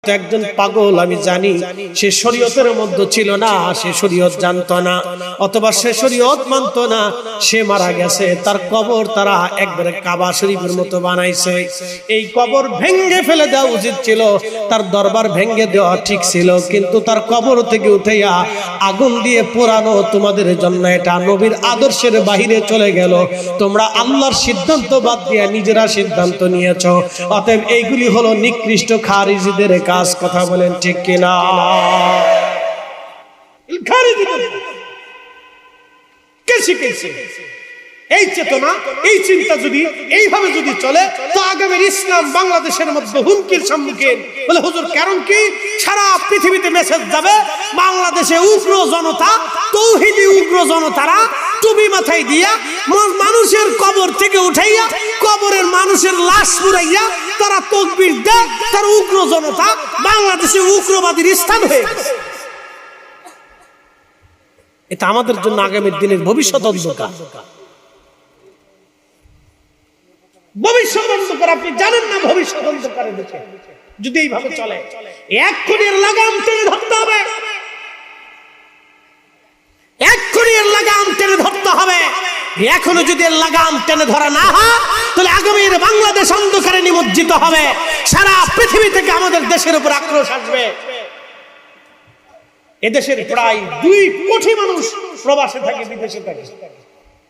একজন পাগল আমি জানি, সে শরীয়তের মধ্যে ছিল না, সে শরীয়ত জানতো না, অথবা সে শরীয়ত মানতো না, সে মারা গেছে। তার কবর তারা একবারে কাবা শরীফের মতো বানাইছে। এই কবর ভেঙে ফেলে দেওয়া উচিত ছিল, তার দরবার ভেঙে দেওয়া ঠিক ছিল, কিন্তু তার কবর থেকে উঠাইয়া আগুন দিয়ে পোড়ানো তোমাদের জন্য এটা নবীর আদর্শের বাহিরে চলে গেল। তোমরা আল্লাহর সিদ্ধান্ত বাদ দিয়ে নিজেরা সিদ্ধান্ত নিয়েছো। অতএব এইগুলি হলো নিকৃষ্ট খারিজিদের কাজ। কথা বলেন ঠিক কিনা? কে শিখেছে এই চেতনা, এই চিন্তা যদি এইভাবে যদি চলে, তো আগামীর ইসলাম বাংলাদেশের মধ্যে হুমকির সম্মুখীন। বলে হুজুর কারণ কি? সারা পৃথিবীতে মেসেজ যাবে, বাংলাদেশে উগ্র জনতা, তৌহিদি উগ্র জনতারা টুপি মাথায় দিয়া মানুষের কবর থেকে উঠাইয়া কবরের মানুষের লাশ পুরাইয়া তারা তাকবীর দেয়, তার উগ্র জনতা বাংলাদেশে উগ্রবাদীর স্থান হয়ে গেছে। এটা আমাদের জন্য আগামী দিনের ভবিষ্যৎ অন্ধকার। ভবিষ্যৎ অন্ধকার, আপনি জানেন না ভবিষ্যৎ অন্ধকারের দিকে যদি এইভাবে চলে, এক্ষুনি এর লাগাম টেনে ধরতে হবে, এক্ষুনি এর লাগাম টেনে ধরতে হবে। এখনো যদি এর লাগাম টেনে ধরা না হয়, তাহলে আগামীর বাংলাদেশ অন্ধকারে নিমজ্জিত হবে। সারা পৃথিবী থেকে আমাদের দেশের উপর আক্রোশ আসবে। এদেশের প্রায় 2 কোটি মানুষ প্রবাসে থাকে, বিদেশে থাকে।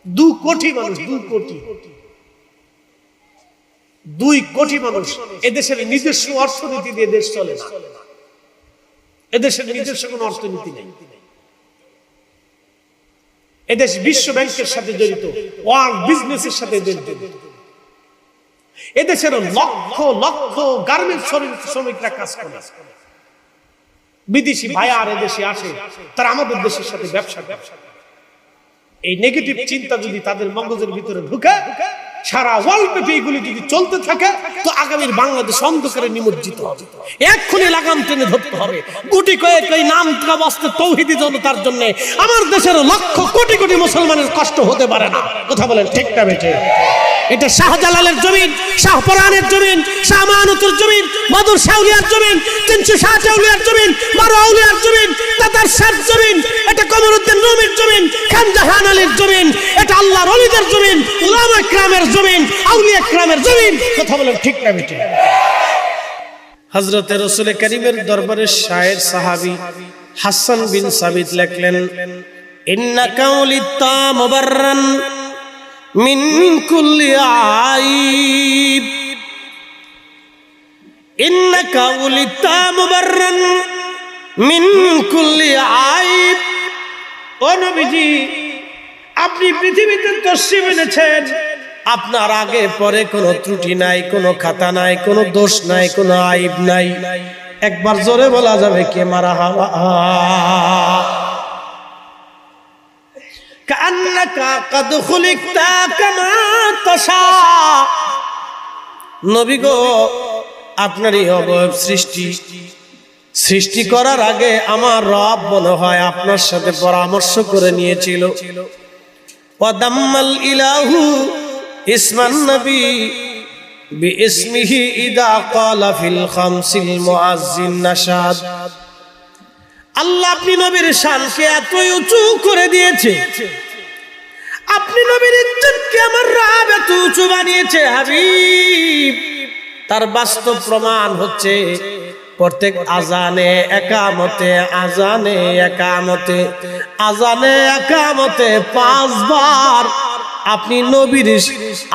2 কোটি মানুষ, 2 কোটি, 2 কোটি মানুষ। এদেশের নিজস্ব অর্থনীতি দিয়ে দেশ চলে না, এদেশের নিজস্ব কোনো অর্থনীতি নেই। এদেশ বিশ্ব ব্যাংকের সাথে জড়িত, ওয়ার্ল্ড বিজনেসের সাথে জড়িত। এদেশের লক্ষ লক্ষ গার্মেন্টস শ্রমিকরা কাজ করে। বিদেশি ভাইয়ার এদেশে আসে, তারা আমাদের দেশের সাথে ব্যবসা করে। এই নেগেটিভ চিন্তা যদি তাদের মগজের ভিতরে ঢুকে, সারা ওয়ার্ল্ড ব্যাপী এগুলি যদি চলতে থাকে, তো আগামীর বাংলাদেশ অন্ধকারে নিমজ্জিত হবে। এক্ষুনি লাগাম টেনে ধরতে হবে। গুটি কয়েক এই নাম বাস্তে তৌহিদি জনতার জন্য আমার দেশের লক্ষ কোটি কোটি মুসলমানের কষ্ট হতে পারে না। কথা বলেন ঠিক না বেঠে? এটা শাহজালালের জমিন, শাহপরানের জমিন, শাহ মাহানুতুর জমিন, বদর শাহলিয়ার জমিন, 360 আউলিয়ার জমিন, 12 আউলিয়ার জমিন, তাতার শাহ জমিন, এটা কমরউদ্দিন রুমির জমিন, খান জাহান আলীর জমিন, এটা আল্লাহর ওলিদের জমিন, উলামা ইকরামের জমিন, আউলিয়া ইকরামের জমিন। কথা বলেন ঠিক না বেঠে? হযরত রাসূল করিমের দরবারের শায়ের সাহাবী হাসান বিন সাবিত লিখলেন, ইন্নাকা উলিতা মুবাররান মিন কুল্লি আইব, ইন্নাকা উলিতা মুবাররান মিন কুল্লি আইব। ও নবীজি, আপনি পৃথিবীতে তশরিফ এনেছেন, আপনার আগে পরে কোনো ত্রুটি নাই, কোনো খাতা নাই, কোনো দোষ নাই, কোনো আইব নাই। একবার জোরে বলা যাবে কে মারহাবা? কান্নাকা কাদ খুলিকতা কামা তাশা। নবী গো, আপনার এই অবয়ব সৃষ্টি করার আগে আমার রব মনে হয় আপনার সাথে পরামর্শ করে নিয়েছিল। ওয়াদাম্মাল ইলাহু ইসমান নবী বিইসমিহি ইদা ক্বালা ফিল খামসিল মুআজ্জিন নাশাদ। আল্লাহ আপনি নবীর শানকে এত উঁচু করে দিয়েছে, আপনি নবীর ইজ্জতকে আমার রব এত উঁচু বানিয়েছে হাবিব। তার বাস্তব প্রমাণ হচ্ছে প্রত্যেক আজানে একামতে, আজানে একামতে, আজানে একামতে 5 বার আপনি নবীর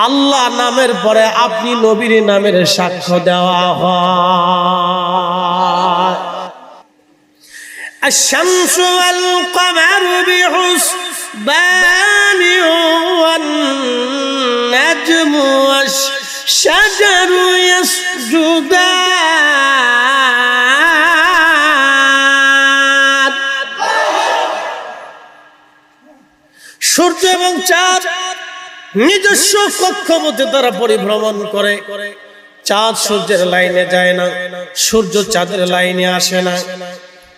আল্লাহ নামের পরে আপনি নবীর নামের সাক্ষ্য দেওয়া হয়। الشمس والقمر بحسبان والنجم والشجر يسجدان। সূর্য এবং চাঁদ নিজস্ব কক্ষপথে তারা পরিভ্রমণ করে। চাঁদ সূর্যের লাইনে যায় না, সূর্য চাঁদের লাইনে আসে না।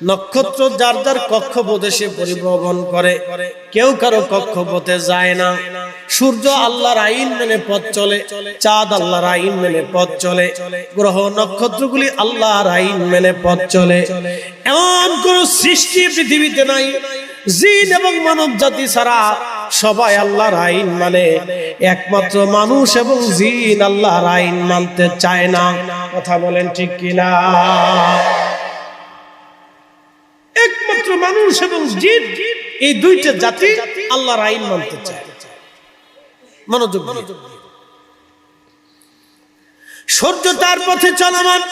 নক্ষত্র যার যার কক্ষপথে সে পরিভ্রমণ করে, কেউ কারো কক্ষপথে যায় না। সূর্য আল্লাহর আইন মেনে পথ চলে, চাঁদ আল্লাহর আইন মেনে পথ চলে, গ্রহ নক্ষত্রগুলি আল্লাহর আইন মেনে পথ চলে। এমন কোন সৃষ্টি পৃথিবীতে নাই, জিন এবং মানব জাতি ছাড়া সবাই আল্লাহর আইন মানে। একমাত্র মানুষ এবং জিন আল্লাহর আইন মানতে চায় না। কথা বলেন ঠিক কিনা? একমাত্র মানুষ এবং জিন, এই দুইটা জাতি আল্লাহর আইন মানতে চায়। মনোযোগ দিয়ে। সূর্য তার পথে চলমান।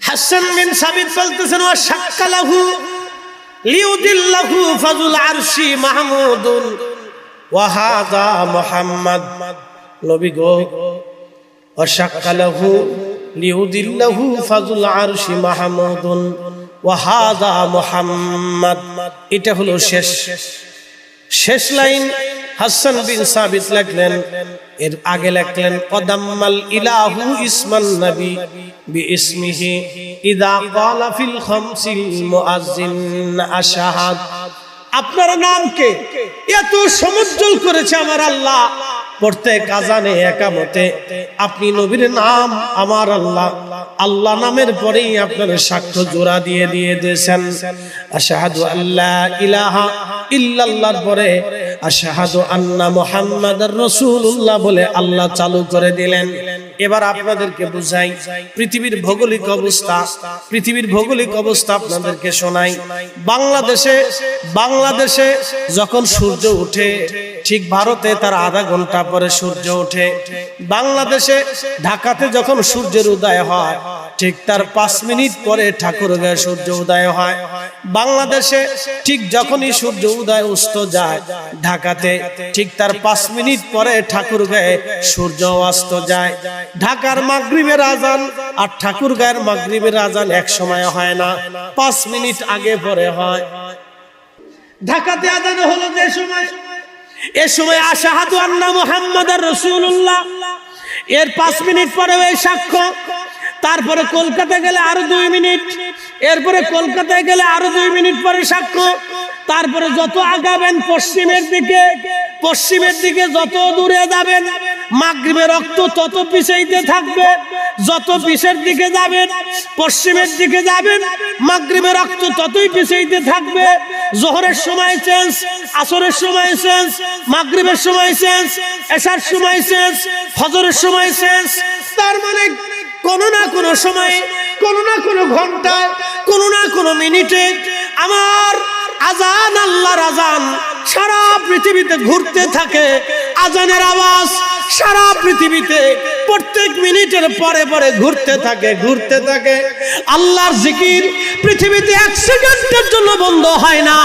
হাসান বিন সাবিত বলতেছেন, ওয়া শাক্কালাহু লিউদিল্লাহু ফাজুল আরশি মাহমুদুন ওয়া হাযা মুহাম্মদ। নবী গো, ওয়া শাক্কালাহু লিউদিল্লাহু ফাজুল আরশি মাহমুদুন ওয়া হাযা মুহাম্মদ। এটা হলো শেষ লাইন। হাসান বিন সাবিত লিখলেন, এর আগে লিখলেন, কদাম্মাল ইলাহু ইসমান নবী বিইসমিহি ইযা ক্বালা ফিল খামসিল মুআজ্জিন আশহাদ। আপনার নামকে এত সমুজ্জ্বল করেছে আমার আল্লাহ, প্রত্যেক আযানে একামতে আপনি নবীর নাম আমার আল্লাহ, আল্লাহ নামের পরেই আপনার সাক্ষ্য জোড়া দিয়ে দিয়েছেন। আশহাদু আল্লা ইলাহা ইল্লাল্লাহর পরে আশহাদু আন্না মুহাম্মাদার রাসূলুল্লাহ বলে আল্লাহ চালু করে দিলেন। এবার আপনাদেরকে বুঝাই পৃথিবীর ভৌগোলিক অবস্থা আপনাদেরকে শোনাই। বাংলাদেশে যখন সূর্য ওঠে, ঠিক ভারতে তার আধা ঘন্টা পরে সূর্য ওঠে। বাংলাদেশে ঢাকাতে যখন সূর্যের উদয় হয়, ঠিক তার 5 মিনিট পরে ঠাকুরগাঁয়ে সূর্য উদয় হয়। বাংলাদেশে ঠিক যখনই সূর্য উদয় অস্ত যায়, ঢাকাতে ঠিক তার 5 মিনিট পরে ঠাকুরগাঁয়ে সূর্য অস্ত যায়। ঢাকার মাগরিবের আজান আর ঠাকুরগাঁয়ের মাগরিবের আজান এক সময় হয় না, 5 মিনিট আগে পরে হয়। ঢাকাতে আজান হলো যে সময়, এ সময় আশহাদু আন্না মুহাম্মাদার রাসূলুল্লাহ, এর 5 মিনিট পরে ওই সাক্ষ্য। তারপরে কলকাতা গেলে আরো 2 মিনিট, এরপরে কলকাতায় গেলে আরো 2 মিনিট পরে সাক্ষ্য। তারপরে যত আগাবেন পশ্চিমের দিকে যত দূরে যাবেন, মাগরিবের রক্ত তত পিছাইতে থাকবে। যত পিছের দিকে যাবেন, পশ্চিমের দিকে যাবেন, মাগরিবের রক্ত ততই পিছাইতে থাকবে। যোহরের সময় চেঞ্জ, আসরের সময় চেঞ্জ, মাগরিবের সময় চেঞ্জ, এশার সময় চেঞ্জ, ফজরের সময় চেঞ্জ। তার মানে কোনো না কোনো সময়ে, কোনো না কোনো ঘন্টায়, কোনো না কোনো মিনিটে আমার আজান, আল্লাহর আজান সারা পৃথিবীতে ঘুরতে থাকে। আজানের আওয়াজ সারা পৃথিবীতে প্রত্যেক মিনিটের পরে পরে ঘুরতে থাকে। আল্লাহর জিকির পৃথিবীতে 1 সেকেন্ডের জন্য বন্ধ হয় না।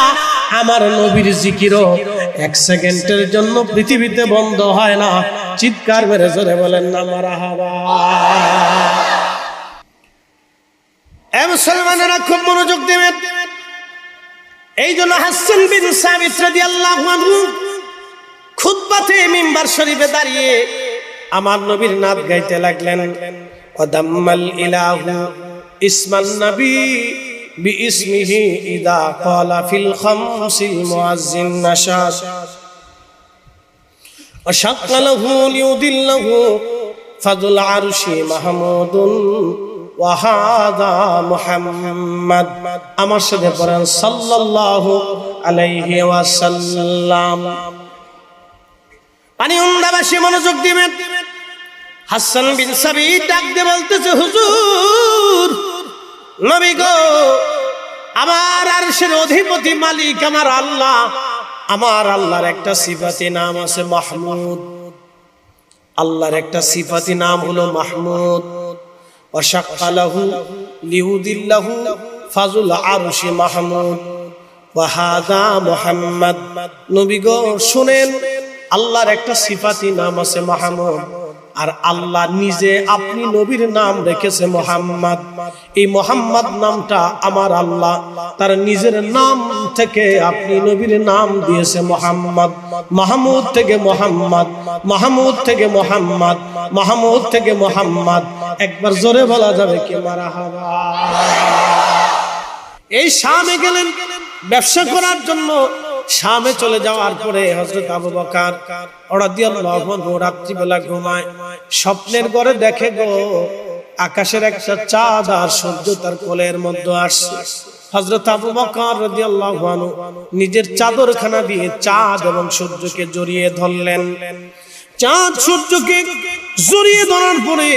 আমার নবীর জিকিরও 1 সেকেন্ডের জন্য পৃথিবীতে বন্ধ হয় না। চিৎকার মেরে জোরে বলেন না মারহাবা। এ মুসলমানেরা খুব মনোযোগ দিবেন। এই জন্য হাসান বিন সাবিত রাদিয়াল্লাহু আনহু খুতবাতে মিম্বার শরীফে দাঁড়িয়ে আমার নবীর নাত গাইতে লাগলেন, কদাম্মাল ইলাহু ইসমান নবী বিইসমিহি ইযা ক্বালা ফিল খামসিল মুআজ্জিন নাশাদ ওয়া শাক্কালাহু লিউদিল্লাহু ফাযুল আরশি মাহমুদুন ওয়া হাযা মুহাম্মদ। আমার সাথে পড়েন সাল্লাল্লাহু আলাইহি ওয়াসাল্লাম। পানি উন্দাবাসী মনোযোগ দিবেন। হাসান বিন সাবিত ডাক দিয়ে বলতেছে, হুজুর, নবী গো, আমার আরশের অধিপতি মালিক আমার আল্লাহ, আমার আল্লাহর একটা সিফাতি নাম আছে মাহমুদ। আল্লাহর একটা সিফাতি নাম হলো মাহমুদ। ওয়া শাক্কালাহু লিউদিল্লাহু ফাজুল আরশি মাহমুদ ওয়া হাযা মুহাম্মদ। নবী গো শুনেন, আল্লাহর একটা সিফাতি নাম আছে মাহমুদ, আর আল্লাহ নিজে আপনি নবীর নাম রেখেছে মুহাম্মদ। এই মুহাম্মদ নামটা আমার আল্লাহ তার নিজের নাম থেকে আপনি নবীর নাম দিয়েছে মুহাম্মদ। মাহমুদ থেকে মুহাম্মদ, মাহমুদ থেকে মুহাম্মদ, মাহমুদ থেকে মুহাম্মদ। একবার জোরে বলা যাবে কি মারহাবা। এই শামে গেলেন ব্যবসা করার জন্য। শামে চলে যাওয়ার পরে হযরত আবু বকর রাদিয়াল্লাহু আনহু রাত্রিবেলা ঘুমায়, স্বপ্নের ঘরে দেখে গো আকাশের একটা চাঁদ আর সূর্য তার কোলের মধ্যে আসছে। হযরত আবু বকর রাদিয়াল্লাহু আনহু নিজের চাদরখানা দিয়ে চাঁদ এবং সূর্যকে জড়িয়ে ধরলেন। চাঁদ সূর্যকে জড়িয়ে ধরার পরে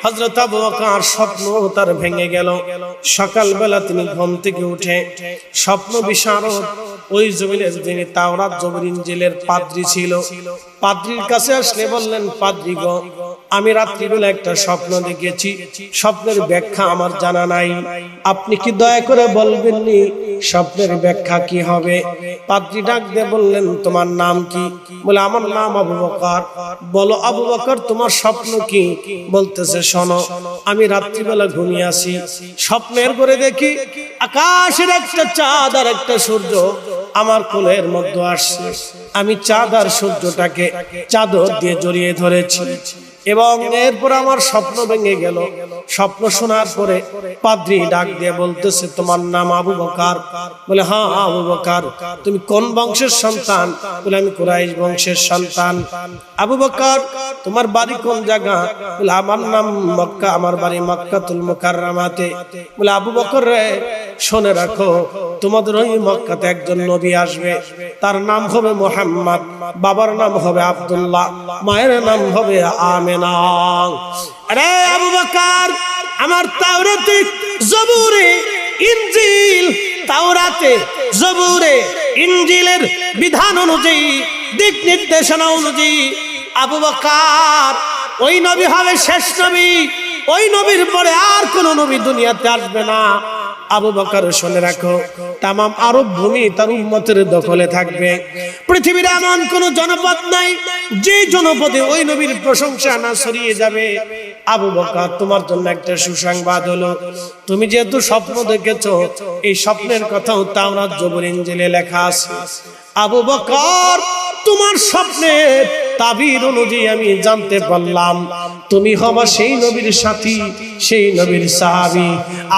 হযরত আবু বকর স্বপ্ন তার ভেঙে গেল। সকালবেলা তিনি ঘুম থেকে উঠে স্বপ্ন বিশারদ ওই জমিনের যিনি তাওরাত জবর ইনজিলের পাদ্রী ছিল, পাদ্রীর কাছে আসলে বললেন, পাদ্রী গো, আমি রাত্রিবেলা একটা স্বপ্ন দেখেছি, স্বপ্নের ব্যাখ্যা আমার জানা নাই, আপনি কি দয়া করে বলবেন নি স্বপ্নের ব্যাখ্যা কি হবে? পাদ্রী ডাক দিয়ে বললেন, তোমার নাম কি? বলে, আমার নাম আবু বকর। বলো আবু বকর, তোমার স্বপ্ন কি? বলতেছে, শোনো, আমি রাত্রিবেলা ঘুমিয়ে আছি, স্বপ্নের ঘরে দেখি আকাশের একটা চাঁদ আর একটা সূর্য আমার কোলের মধ্যে আসছে। আমি চাঁদ আর সূর্যটাকে চাদর দিয়ে জড়িয়ে ধরেছি এবং এরপর আমার স্বপ্ন ভেঙে গেল। স্বপ্ন শোনার পরে পাদ্রী ডাক দিয়ে বলতেছে, তোমার নাম আবু বকর? বলে, হ্যাঁ আবু বকর। তুমি কোন বংশের সন্তান? বলে, আমি কুরাইশ বংশের সন্তান। আবু বকর, তোমার বাড়ি কোন জায়গা? বলে, আমার নাম মক্কা, আমার বাড়ি মক্কাতুল মুকাররমাতে। বলে, আবু বকর রে, শুনে রাখো, তোমাদের ওই মক্কাতে একজন নবী আসবে, তার নাম হবে মুহাম্মদ, বাবার নাম হবে আব্দুল্লাহ, মায়ের নাম হবে আমেনা। আরে আবু বকর, আমার তাওরাতে, জবুরে, ইনজিল, তাওরাতে, জবুরে, ইনজিলের বিধান অনুযায়ী, দিক নির্দেশনা অনুযায়ী আবু বকর ওই নবী হবে শেষ নবী। ওই নবীর পরে আর কোন নবী দুনিয়াতে আসবে না। আবু বকর, শুনে রাখো, তামাম আরব ভূমি তার উম্মতের দখলে থাকবে। পৃথিবীর এমন কোন জনপদ নাই যে জনপদে ওই নবীর প্রশংসা না ছড়িয়ে যাবে। আবু বকর, তোমার জন্য একটা সুসংবাদ হলো, তুমি যেহেতু স্বপ্ন দেখেছো, এই স্বপ্নের কথাও তাওরাত জবর ইনজিলে লেখা আছে। আবু বকর, তোমার স্বপ্নের তাবির অনুযায়ী আমি জানতে পারলাম তুমি হবা সেই নবীর সাথী, সেই নবীর সাহাবী।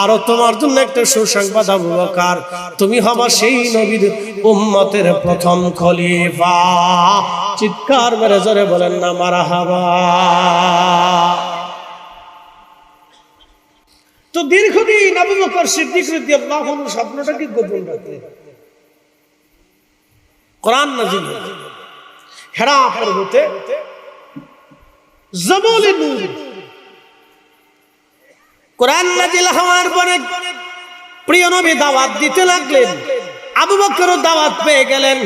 আরো তোমার জন্য একটা সুসংবাদ আবু বকর, তুমি হবা সেই নবীর উম্মতের প্রথম খলিফা। চিৎকার মেরে জোরে বলেন না মারহাবা। তো দীর্ঘদিন আবু বকর সিদ্দিক রাদিয়াল্লাহু আনহু স্বপ্নটাকে গোপন রাখলেন। কোরআন নাযিল হলো হেরা পর্বতে, জবলে নূর। কোরআন নাযিল হওয়ার পরে প্রিয় নবী দাওয়াত দিতে লাগলেন। আবু বকরও দাওয়াত পেয়ে গেলেন,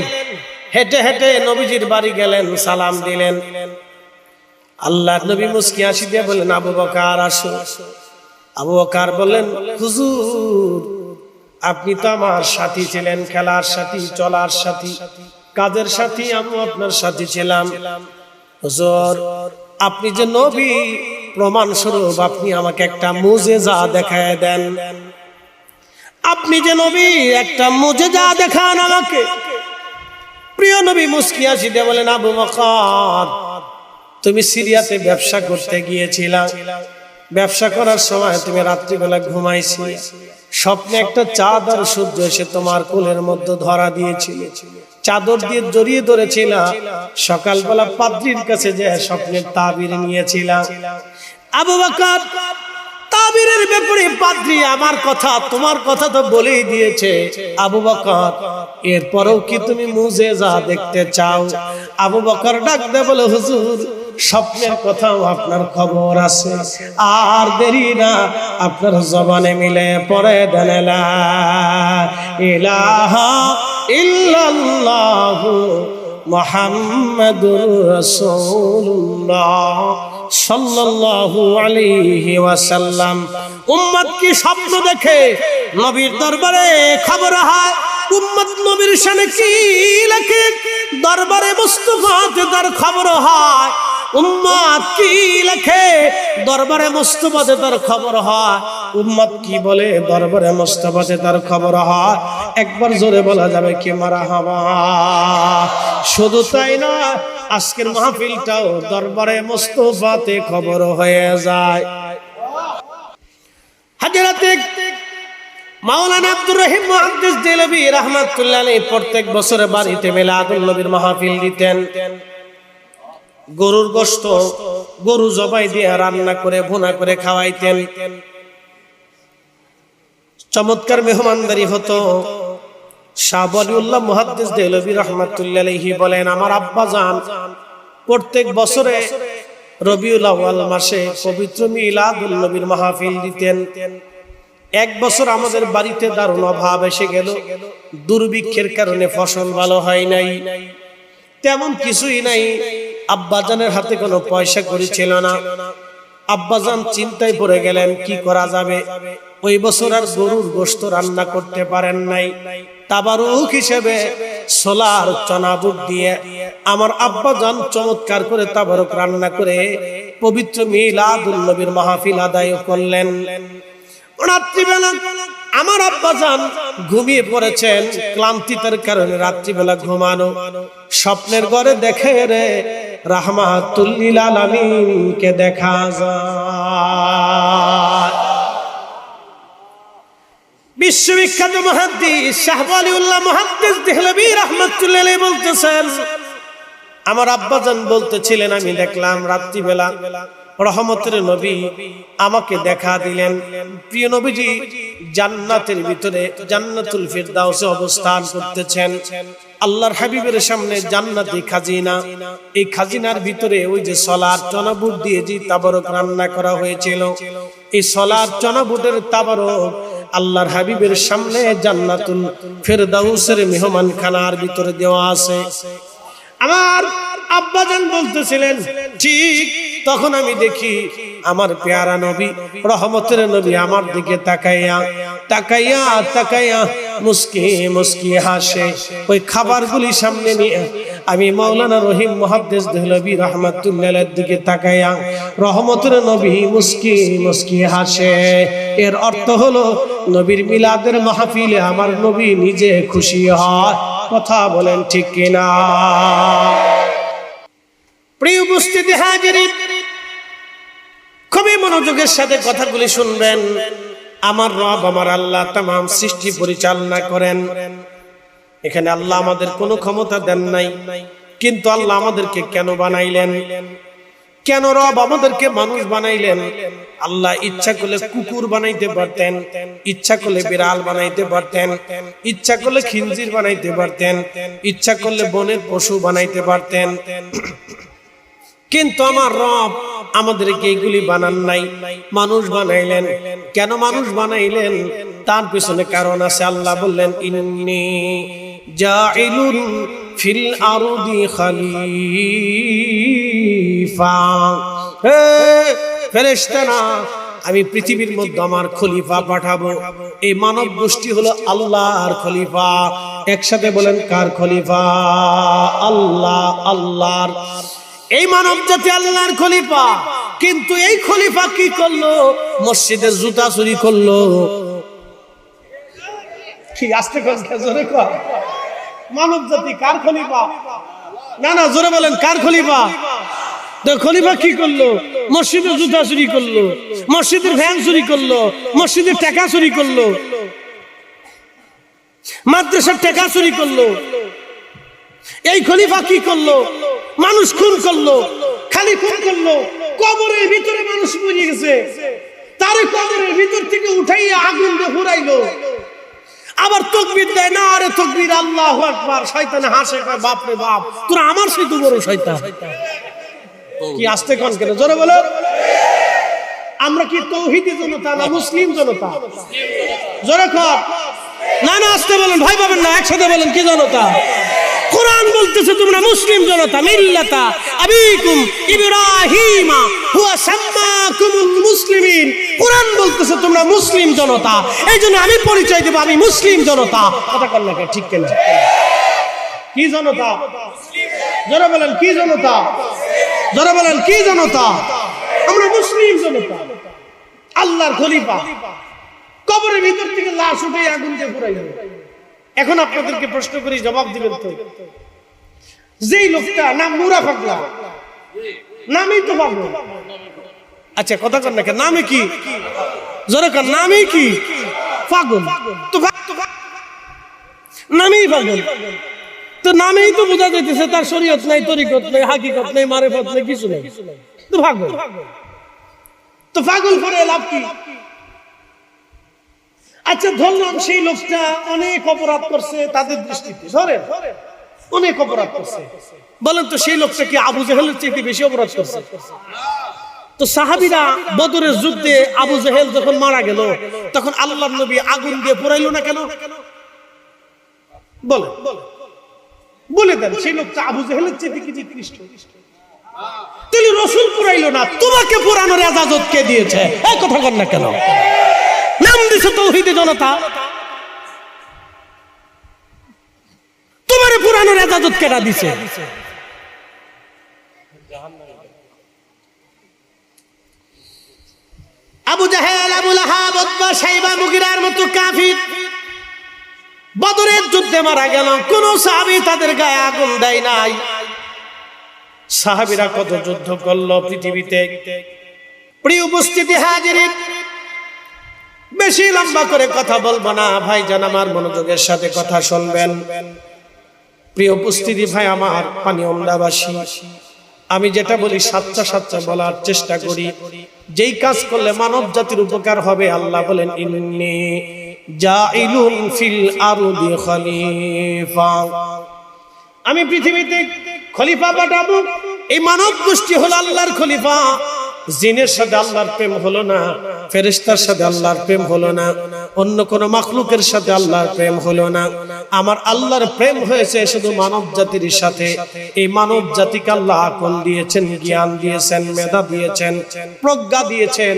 হেঁটে হেঁটে নবীজির বাড়ি গেলেন, সালাম দিলেন। আল্লাহর নবী মুস্কি হাসি দিয়ে বললেন, আবু বকর আসো। আবু বকর বললেন, হুজুর, আপনি তো আমার সাথী ছিলেন, খেলার সাথী, চলার সাথী, কাজের সাথী, আমি আপনার সাথী ছিলাম। হুজুর, আপনি যে নবী, প্রমাণ স্বরূপ আপনি আমাকে একটা মুজিজা দেখায় দেন। আপনি যে নবী, একটা মুজিজা দেখান আমাকে। প্রিয় নবী মুস্কি হাসি দিয়ে বলেন, আবু বকর, তুমি সিরিয়াতে ব্যবসা করতে গিয়েছিলা, ব্যবসা করার সময় তুমি রাত্রিবেলা ঘুমাইছিলে, স্বপ্নে একটা চাঁদ আর সূর্য এসে তোমার কোলের মধ্যে ধরা দিয়েছিল, চাদর দিয়ে জড়িয়ে ধরেছিল। সকালবেলা পাদ্রীর কাছে যে স্বপ্নের তাবির নিয়েছিলাম। আবু বকর, তাবিরের ব্যাপারে পাদ্রী আমার কথা, তোমার কথা তো বলেই দিয়েছে। আবু বকর, এরপরেও কি তুমি মুজিজা দেখতে চাও? আবু বকর ডাক দিয়ে বলে, হুজুর, স্বপ্নের কথাও আপনার খবর আছে, আর দেরি না, আপনার জবানে মিলে পড়ে দেন লা ইলাহা ইল্লাল্লাহু মুহাম্মাদুর রাসূলুল্লাহ সাল্লাল্লাহু আলাইহি ওয়াসাল্লাম। উম্মত কি স্বপ্ন দেখে নবীর দরবারে খবর হয়, উম্মত নবীর শানে কি লেখে দরবারে মুস্তাফাতে তার খবর হয়। উম্মত কি লেখে দরবারে মুস্তাফাতে তার খবর হয়, উম্মত কি বলে দরবারে মুস্তাফাতে তার খবর হয়। একবার জোরে বলা যাবে কি মারহাবা। শুধু তাই না, আজকের মাহফিলটাও দরবারে মুস্তাফাতে খবর হয়ে যায়। হযরত মাওলানা আব্দুর রহিম মুহাদ্দিস দেহলভী রাহমাতুল্লাহ আলাইহি প্রত্যেক বছর বাড়িতে মিলাদুন নবীর মাহফিল দিতেন। গরুর গোশত গরু জবাই দিয়ে রান্না করে ভুনা করে খাওয়াইতেন। চমৎকার মেহমানদারি হতো। শাহ ওয়ালিউল্লাহ মুহাদ্দিস দেহলভী রাহমাতুল্লাহ আলাইহি বলেন, আমার আব্বা জান প্রত্যেক বছরে রবিউল আউয়াল মাসে পবিত্র মিলাদুন নবীর মাহফিল দিতেন। এক বছর আমাদের বাড়িতে দারুণ অভাব এসে গেল, দুর্ভিক্ষের কারণে ফসল ভালো হয় নাই, তেমন কিছুই নাই। আব্বাজানের হাতে কোনো পয়সা কড়ি ছিল না। আব্বাজান চিন্তায় পড়ে গেলেন কি করা যাবে। ওই বছর আর গরুর গোশত রান্না করতে পারেন নাই। তাবারুক হিসেবে ছোলার চনা বুট দিয়ে আমার আব্বাজান চমৎকার করে তাবারুক রান্না করে পবিত্র মিলাদুন নবীর মাহফিল আদায় করলেন। রাত্রিবেলা আমার আব্বাজান ঘুমিয়ে পড়েছেন, ক্লান্তিতার কারণে রাত্রিবেলা ঘুমানো। স্বপ্নের ঘরে দেখে রে রাহমাতুল লিল আলামিনকে দেখা যায়। বিশ্ববিখ্যাত মুহাদ্দিস শাহ ওয়ালিউল্লাহ মুহাদ্দিস দেহলভী রাহমাতুল্লাহ আলাইহি বলতেছেন, আমার আব্বাজান বলতেছিলেন, আমি দেখলাম রাত্রিবেলা রহমতের নবী আমাকে দেখা দিলেন। প্রিয় নবীজি জান্নাতের ভিতরে জান্নাতুল ফিরদাউসে অবস্থান করতেছেন। আল্লাহর হাবিবের সামনে জান্নাতি খাজিনা, এই খাজিনার ভিতরে ওই যে সলার চনা বুট দিয়ে যে তাবারক রান্না করা হয়েছিল, এই সলার চনা বুটের তাবারক আল্লাহর হাবিবের সামনে জান্নাতুল ফিরদাউসের মেহমানখানার ভিতরে দেওয়া আছে। আমার আব্বাজান বলতেছিলেন, ঠিক তখন আমি দেখি আমার পেয়ারা নবী রহমতের নবী আমার দিকে তাকাইয়া তাকাইয়া তাকাইয়া মুস্কি মুস্কি হাসে। ওই খাবারগুলি সামনে নিয়ে আমি মাওলানা রহিম মুহাদ্দিস দেহলভী রাহমাতুল্লাহ আলাইহির দিকে তাকাইয়া রহমতের নবী মুস্কি মুস্কি হাসে। এর অর্থ হলো নবীর মিলাদের মাহফিলে আমার নবী নিজে খুশি হয়। কথা বলেন ঠিক কিনা? প্রিয় উপস্থিতি হাজিরিন, খুবই মনোযোগের সাথে কথাগুলি শুনবেন। আমার রব আমার আল্লাহ তামাম সৃষ্টি পরিচালনা করেন। এখানে আল্লাহ আমাদের কোনো ক্ষমতা দেন নাই, কিন্তু আল্লাহ আমাদেরকে কেন বানাইলেন? কেন রব আমাদেরকে মানুষ বানাইলেন? আল্লাহ ইচ্ছা করলে কুকুর বানাইতে পারতেন, ইচ্ছা করলে বিড়াল বানাইতে পারতেন, ইচ্ছা করলে খিনজির বানাইতে পারতেন, ইচ্ছা করলে বনের পশু বানাইতে পারতেন, কিন্তু আমার রব আমাদেরকে এইগুলি বানান নাই, মানুষ বানাইলেন। কেন মানুষ বানাইলেন? তার পিছনে কারণ আছে। আল্লাহ বললেন, ইন্নী জাইলুন ফিল আরদি খলিফা। হে ফেরেশতারা, আমি পৃথিবীর মধ্যে আমার খলিফা পাঠাবো। এই মানব গোষ্ঠী হলো আল্লাহর খলিফা। একসাথে বলেন, কার খলিফা? আল্লাহ, আল্লাহর। এই মানব জাতি আল্লাহর খলিফা, কিন্তু এই খলিফা কি করলো? মসজিদের জুতা চুরি করলো। কি আস্তে কথা জোরে কর। মানব জাতি কার খলিফা? না না, জোরে বলেন, কার খলিফা? খলিফা কি করলো? মসজিদের জুতা চুরি করলো, মসজিদের ভ্যান চুরি করলো, মসজিদের টাকা চুরি করলো, মাদ্রাসার টাকা চুরি করলো। এই খলিফা কি করলো? মানুষ খুন করলো। খালি খুন করলো, কবরের ভিতরে মানুষ মরে গেছে, তার কবরের ভিতর থেকে উঠাইয়া আগুন দিয়ে পুরাইলো। আবার তাকবীর দেয়, না আরে তাকবীর, আল্লাহু আকবার। শয়তান হাসে, কয় বাপ রে বাপ, তোরা আমার সাথে বড় শয়তান। কি আস্তে কোন কেন? জোরে বলো। আমরা কি তৌহিদি জনতা না মুসলিম জনতা? জোরে কর। না না, আস্তে বলেন, ভয় পাবেন না, একসাথে বলেন, কি জনতা? কোরআন বলতেছে তোমরা মুসলিম জনতা। মিল্লাতা আবিকুম ইব্রাহিমা হুয়া সাম্মাকুমুল মুসলিমিন। কোরআন বলতেছে তোমরা মুসলিম জনতা। এইজন্য আমি পরিচয় দেব, আমি মুসলিম জনতা। কথা কর না, ঠিক কেন? কি জনতা? জোরে বলেন, কি জনতা? যারা বলেন কি জনতা? আমরা মুসলিম জনতা, আল্লাহর খলিফা। কবরের ভিতর থেকে লাশ উঠে আগুন দিয়ে পুরাই যাবে। এখন আপনাদেরকে প্রশ্ন করি, জবাব দিবেন তো? যেই লোকটা নাম মুরা পাগলা, নামই তো পাগল। আচ্ছা কথা কর না, নামে কি? জোরে কর, নামে কি? পাগল। তো নামেই পাগল, তো নামেই তো বোঝা যাইতেছে তার শরীয়ত নাই, তরিকত নাই, হাকিকত নাই, মারিফত নাই, কিছু নাই, তো পাগল। তো পাগল করে লাভ কি? আচ্ছা ধরলাম সেই লোকটা অনেক অপরাধ করছে তাদের দৃষ্টিতে, ধরেন অনেক অপরাধ করছে, বলেন তো সেই লোকটা কি আবু জেহেলের চেয়ে বেশি অপরাধ করছে? তো সাহাবীরা বদরের যুদ্ধে আবু জেহেল যখন মারা গেল, তখন আল্লাহর নবী আগুন দিয়ে পোড়াইলো না কেন? বলে দেন সেই লোকটা আবু জেহেলের চেয়ে কি নিকৃষ্ট? তাহলে রাসূল পোড়াইলো না, তোমাকে পোড়ানোর ইজাজত কে দিয়েছে? এই কথা বল না কেন? নাম দিছে তাওহীদে জনতা, তোমারে পোড়ানোর ইজাজত কেডা দিছে? আবু জাহেল, আবু লাহাব, উতবা, শাইবা, মুগিরার মতো কাফির বদরের যুদ্ধে মারা গেল, কোন সাহাবী তাদের গায়ে আগুন দেয় নাই। সাহাবীরা কত যুদ্ধ করলো পৃথিবীতে। প্রিয় উপস্থিতি হাজিরিন, বেশি লম্বা করে কথা বলবো না ভাইজান, আমার মনোযোগের সাথে কথা শুনবেন। প্রিয় উপস্থিতি ভাই আমার, পানি অন্দাবাসী, আমি যেটা বলি সাচ্চা সাচ্চা বলার চেষ্টা করি। যেই কাজ করলে মানব জাতির উপকার হবে, আল্লাহ বলেন ইন্নী জাইলুন ফিল আরদি খলিফা, আমি পৃথিবীতে খলিফা পাঠাবো। এই মানব গোষ্ঠী হলো আল্লাহর খলিফা। জিনের সাথে আল্লাহর প্রেম হলো না, ফেরেশতার সাথে আল্লাহর প্রেম হলো না, অন্য কোন মাখলুকের সাথে আল্লাহর প্রেম হলো না। আমার আল্লাহর প্রেম হয়েছে শুধু মানব জাতির সাথে। এই মানব জাতিকে আল্লাহ আকল দিয়েছেন, জ্ঞান দিয়েছেন, মেধা দিয়েছেন, প্রজ্ঞা দিয়েছেন।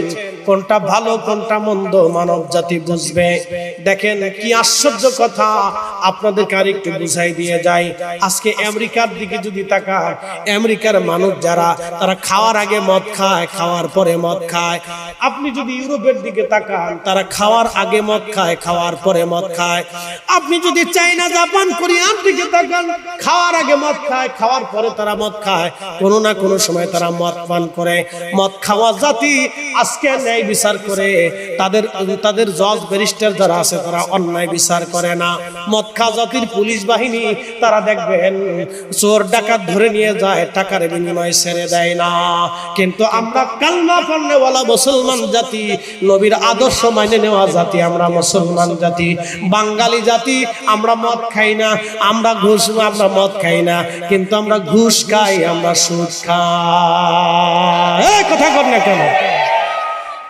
কোনটা ভালো কোনটা মন্দ মানব জাতি বুঝবে। দেখেন কি আশ্চর্য কথা, আপনাদেরকে আরেকটু বুঝাই দিয়ে যাই। আজকে আমেরিকার দিকে যদি তাকান, আমেরিকার মানুষ যারা, তারা খাওয়ার আগে মদ খায়, খাওয়ার পরে মদ খায়। আপনি যদি ইউরোপের দিকে তাকান, তারা খাওয়ার আগে মদ খায়, খাওয়ার পরে মদ খায়। আপনি যদি চাইনা, জাপান, কোরিয়ার দিকে তাকান, খাওয়ার আগে মদ খায়, খাওয়ার পরে তারা মদ খায়। কোনো না কোনো সময় তারা মদ পান করে। মদ খাওয়া জাতি আজকে ন্যায় বিচার করে, তাদের জজ ব্যারিস্টার যারা আছে তারা অন্যায় বিচার করে না। মদ খাওয়া জাতির পুলিশ বাহিনী, তারা দেখবেন চোর ডাকাত ধরে নিয়ে যায়, টাকার বিনিময়ে ছেড়ে দেয় না। কিন্তু আমরা কালমা পড়নেওয়ালা মুসলমান জাতি, নবীর আদর্শ মানে নেওয়া জাতি, আমরা মুসলমান জাতি, বাঙালি জাতি। আমরা মদ খাই না, আমরা মদ খাই না, কিন্তু আমরা ঘুষ খাই, আমরা সুদ খাই। এই কথা কর না কেন?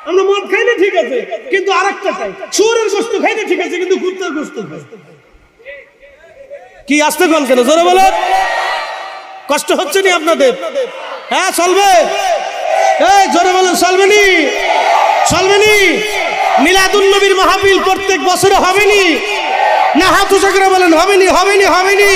আমরা মদ খাই না ঠিক আছে, কিন্তু আরেকটা খাই, শুয়োরের গোশত খাই না ঠিক আছে, কিন্তু কুত্তার গোশত খাই। কি আসতে কোন কেন? জোরে বলেন। কষ্ট হচ্ছে নি আপনাদের? হ্যাঁ চলবে? এই জোরে বলেন, চলবে নি? চলবে নি? মিলাদুন নবীর মাহফিল প্রত্যেক বছরে হবে নি? না হাত উঁচু করে বলেন, হবে নি? হবে নি? হবে নি?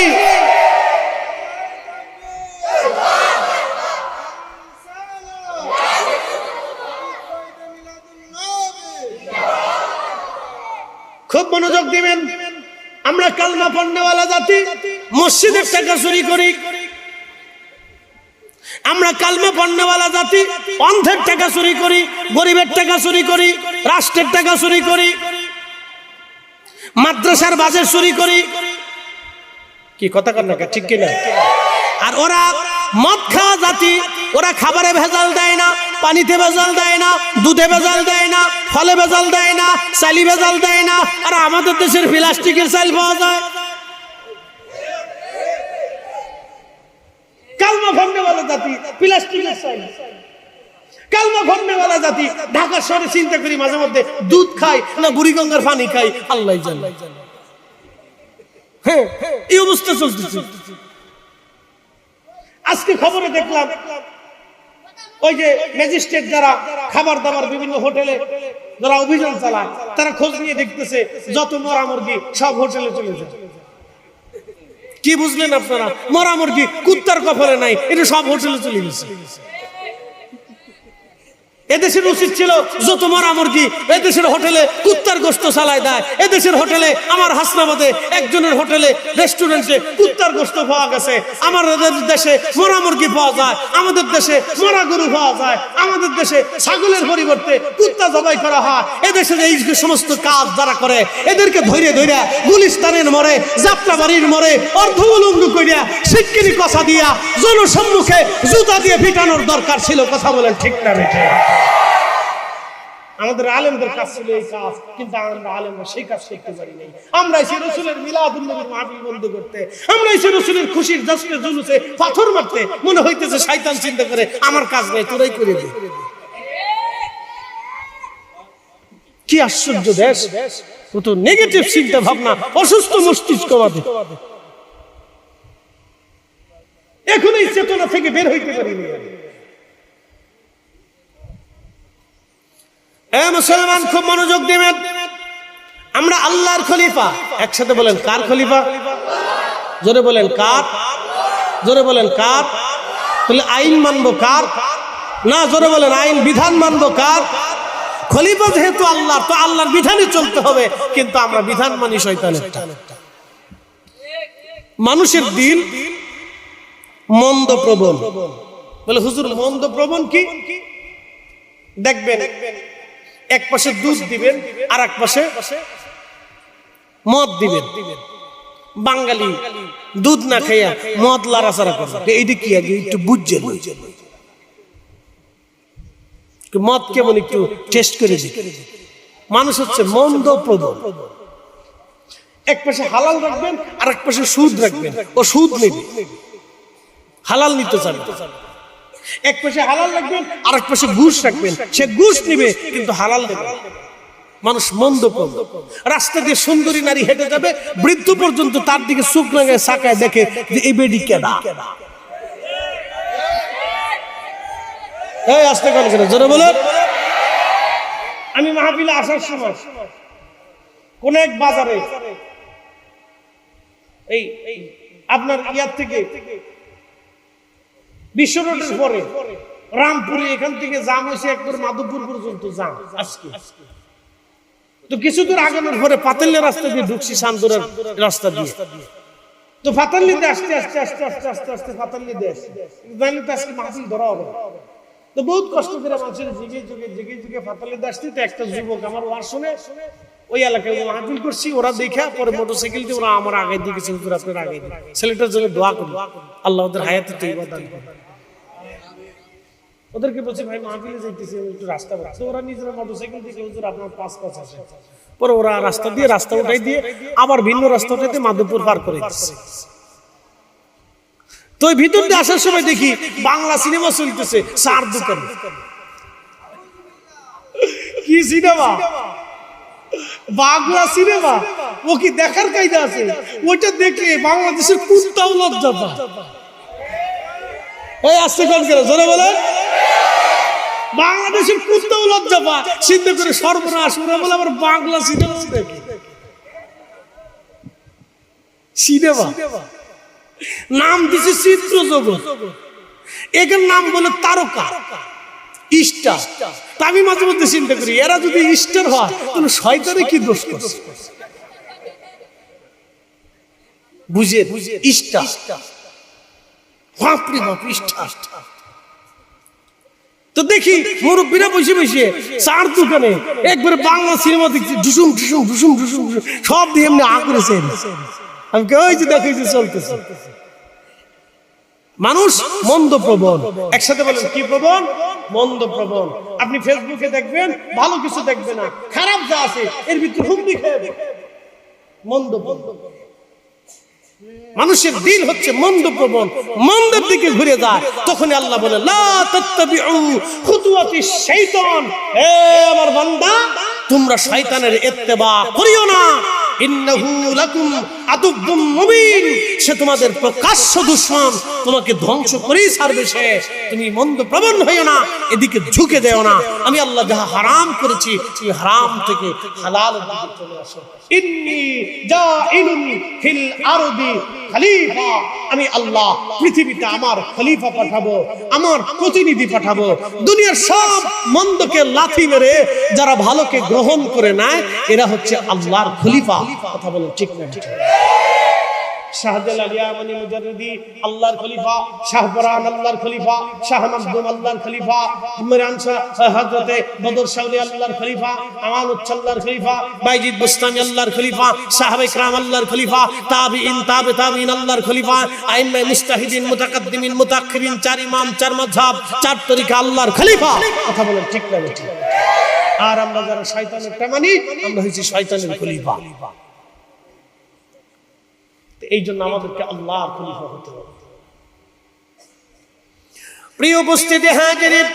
খুব মনোযোগ দিবেন। আমরা কালমা পড়নেওয়ালা জাতি, মসজিদের টাকা চুরি করি। আমরা কালমা পড়নেওয়ালা জাতি, অন্ধের টাকা চুরি করি, গরিবের টাকা চুরি করি, রাষ্ট্রের টাকা চুরি করি, মাদ্রাসার বাজেট চুরি করি। কি কথা কর না, ঠিক কিনা? আর ওরা মদ খাওয়া জাতি, ওরা খাবারে ভেজাল দেয় না, পানিতে ভেজাল দেয় না, দুধে ভেজাল দেয় না, ফলে ভেজাল দেয় না, চালি ভেজাল দেয় না। আর আমাদের দেশের প্লাস্টিকের চাল পাওয়া যায়। কালমা পড়নেওয়ালা জাতি, প্লাস্টিকের চাল। কালমা পড়নেওয়ালা জাতি ঢাকা শহরে চিন্তা করি মাঝে মধ্যে, দুধ খাই না বুড়িগঙ্গার পানি খাই, আল্লাহ জানে। হ্যাঁ, এই অবস্থা চলতেছে। আজকে খবরে দেখলাম, ওই যে ম্যাজিস্ট্রেট যারা খাবার দাবার বিভিন্ন হোটেলে যারা অভিযান চালায়, তারা খোঁজ নিয়ে দেখতেছে যত মরা মুরগি সব হোটেলে চলে যায়। কি বুঝলেন আপনারা? মরা মুরগি কুত্তার কপালে নাই, এটা সব হোটেলে চলে গেছে। এদেশের উচিত ছিল যত মরা মুরগি এদেশের হোটেলে কুত্তার গোশত চালায় দেয়। এদেশের হোটেলে, আমার হাসনাবাদে একজনের হোটেলে রেস্টুরেন্টে কুত্তার গোশত পাওয়া গেছে। আমাদের দেশে মরা মুরগি পাওয়া যায়, আমাদের দেশে মরা গরু পাওয়া যায়, আমাদের দেশে ছাগলের পরিবর্তে কুত্তা জবাই করা হয়। এদেশে এই সমস্ত কাজ যারা করে এদেরকে ধৈর্য ধৈর্য গুলিস্তানের মরে, যাত্রাবাড়ির মরে অর্ধউলঙ্গ করিয়া শিগগিরি কথা দিয়া জনসম্মুখে জুতা দিয়ে পিটানোর দরকার ছিল। কথা বলেন ঠিক না বেঠে? আমাদের আলেমদের কাজ ছিল এই কাজ, কিন্তু আমরা আলেমরা সেই কাজ করতে পারি নাই। আমরা এসে রসুলের মিলাদুন নবীর মাহফিল বন্ধ করতে, আমরা এসে রসুলের খুশির জশ্নে জুলুসে পাথর মারতে, মনে হইতেছে শয়তান চিন্তা করে আমার কাজ নাই, তোরাই করে দে। কি আশ্চর্য দেশ! কত নেগেটিভ চিন্তা ভাবনা, অসুস্থ মস্তিষ্ক আমাদের। এখন এই চেতনা থেকে বের হইতে পারিনি। মুসলমান খুব মনোযোগ দিবেন। আমরা আল্লাহর খলিফা। একসাথে বলেন, কার খলিফা? জোরে বলেন, কার? জোরে বলেন, কার? তাহলে আইন মানবো কার? না, জোরে বলেন, আইন বিধান মানবো কার? খলিফা যেহেতু আল্লাহ, তো আল্লাহর বিধানে চলতে হবে, কিন্তু আমরা বিধান মানি শয়তানেরটা। মানুষের দিল মন্দ প্রবণ। বলে হুজুর মন্দ প্রবণ কি? দেখবেন এক পাশে দুধ দিবেন আর এক পাশে মদ দিবেন। বাঙালি দুধ না খাইয়া মদ লাড়াচাড়া করবে, এইটা কি আগে একটু বুঝছেন? মদ কেমন একটু টেস্ট করে দিই। মানুষ হচ্ছে মন্দ প্রবণ। এক পাশে হালাল রাখবেন আর এক পাশে সুদ রাখবেন, ও সুদ নেবে, হালাল নিতে চাবে। এক পাশে হালাল রাখবেন আর এক পাশে ঘুষ রাখবেন, সে ঘুষ নিবে কিন্তু হালাল নেবে। মানুষ মন্দ প্রবণ। রাস্তা দিয়ে সুন্দরী নারী হেঁটে যাবে, বৃদ্ধ পর্যন্ত তার দিকে চোখ লাগায় সাকায় দেখে যে এই বেডি কেডা। এই আস্তে কথা বলে জোরে বলেন। আমি মাহফিলে আসার সময় কোন এক বাজারে এই আপনার ইয়ার থেকে বিশ্ব রোডের পরে রামপুরে, এখান থেকে জাম হয়েছে একবার মাধবপুর পর্যন্ত জাম। আজকে তো কিছু দূর আগানোর পরে পাতাল্লিয়া রাস্তা দিয়ে ঢুকছি, শান্তরার রাস্তা দিয়ে। তো পাতাল্লিতে আস্তে আস্তে আস্তে আস্তে আস্তে আস্তে পাতাল্লিতে আসছি, জানলে তো আজকে মাহফিল ধরা হবে। তো বহুত কষ্ট করে মানুষের জিগে জিগে পাতাল্লিতে আসছি। তো একটা যুবক আমার ওয়াজ শুনে ওই এলাকায় মাহফিল করছি, ওরা দেখা পরে মোটরসাইকেল দিয়ে ওরা আমার আগে দিয়ে গেছে, আপনার আগে দিয়ে। ছেলেটার জন্য দোয়া করি, আল্লাহ ওদের হায়াতে তৈবা দান করেন। ওদেরকে বলছে ভাই মাহফিলে যাইতেছি, একটু রাস্তা বলছে। ওরা নিজেরা মোটরসাইকেল থেকে হুজুর আপনার পাঁচ আসে। পরে ওরা রাস্তা দিয়ে রাস্তা উঠাই দিয়ে আবার ভিন্ন রাস্তা উঠাইতে মাধবপুর পার করে দিচ্ছে। তো ওই ভিতর দিয়ে আসার সময় দেখি বাংলা সিনেমা চলতেছে, চার দোকান। কি সিনেমা? বাংলা সিনেমা। ও কি দেখার কায়দা আছে? ওইটা দেখলে বাংলাদেশের কুত্তাও লজ্জা পায়। এই আসতে কোন করে জোরে বলেন। বাংলাদেশের কুত্তাও লজ্জা পায়, চিন্তা করে সর্বনাশ। ওরা বলে আবার বাংলা সিনেমা দেখে। সিনেমা নাম দিছে চিত্র জগৎ, এখানে নাম বলে তারকা, স্টার। আমি মাঝে মধ্যে চিন্তা করি, এরা যদি স্টার হয় তাহলে শয়তানে কি দোষ করছে? বুঝে স্টার, বাপরে বাপ স্টার। তো দেখি মুরব্বীরা বসে বসে চার দোকানে একবারে বাংলা সিনেমা দেখছি, ঢুসুম ঢুসুম ঢুসুম ঢুসুম সব দিয়ে এমনি আ করেছে। আমি ওই যে দেখে চলতেছে। মানুষ মন্দ প্রবণ। একসাথে বলেন, কি প্রবণ? মন্দ প্রবণ। আপনি ফেসবুকে দেখবেন ভালো কিছু দেখবেন না, খারাপ যা আছে এর ভিতরে হুমকি খেয়ে মন্দ প্রবণ। মানুষের দিল হচ্ছে মন্দ প্রবণ, মন্দের দিকে ঘুরে যায়। তখন আল্লাহ বলে লা তাত্তাবিউ খুতুওয়াতিশ শাইতান, হে আমার বান্দা তোমরা শয়তানের ইত্তেবা করিও না। ইন্নাহু লাকুম আদুব্বুম মুবিন, সে তোমাদের প্রকাশ্য দুশমন, তোমাকে ধ্বংস করেই ছাড়বে সে। তুমি মন্দ প্রবণ হইও না, এদিকে ঝুঁকে দেও না। আমি আল্লাহ যাহা হারাম করেছি তুমি হারাম থেকে হালালের দিকে চলে আসো। ইন্নী জাইলুন ফিল আরদি খলিফা, আমি আল্লাহ পৃথিবীতে আমার খলিফা পাঠাবো, আমার প্রতিনিধি পাঠাবো। দুনিয়ার সব মন্দকে লাথি মেরে যারা ভালোকে গ্রহণ করে নেয় এরা হচ্ছে আল্লাহর খলিফা। কথা বলে ঠিক না? শাহজালাল ইয়ামানি মুজাদ্দিদি আল্লাহর খলিফা, শাহপরান আল্লাহর খলিফা, শাহ মাকদুম আল্লাহর খলিফা, ইমরান শাহ হযরতে বদর শাওলি আল্লাহর খলিফা, আমানুত আল্লাহর খলিফা, বাইজিদ বুস্তামি আল্লাহর খলিফা, সাহাবায়ে کرام আল্লাহর খলিফা, তাবিঈন তাবে তাবিঈন আল্লাহর খলিফা, আইম্মায়ে মুজতাহিদিন মুতাকাদ্দিমিন মুতাআখিরিন, চার ইমাম, চার মাযহাব, চার তরিকা আল্লাহর খলিফা। কথা বলেন ঠিক না? ঠিক। আর আমরা যারা শয়তানেরটা মানি আমরা হইছি শয়তানের খলিফা। এই জন্য আমাদেরকে আল্লাহর খলিফা হতে হবে। প্রিয় উপস্থিতি হাজিরিন,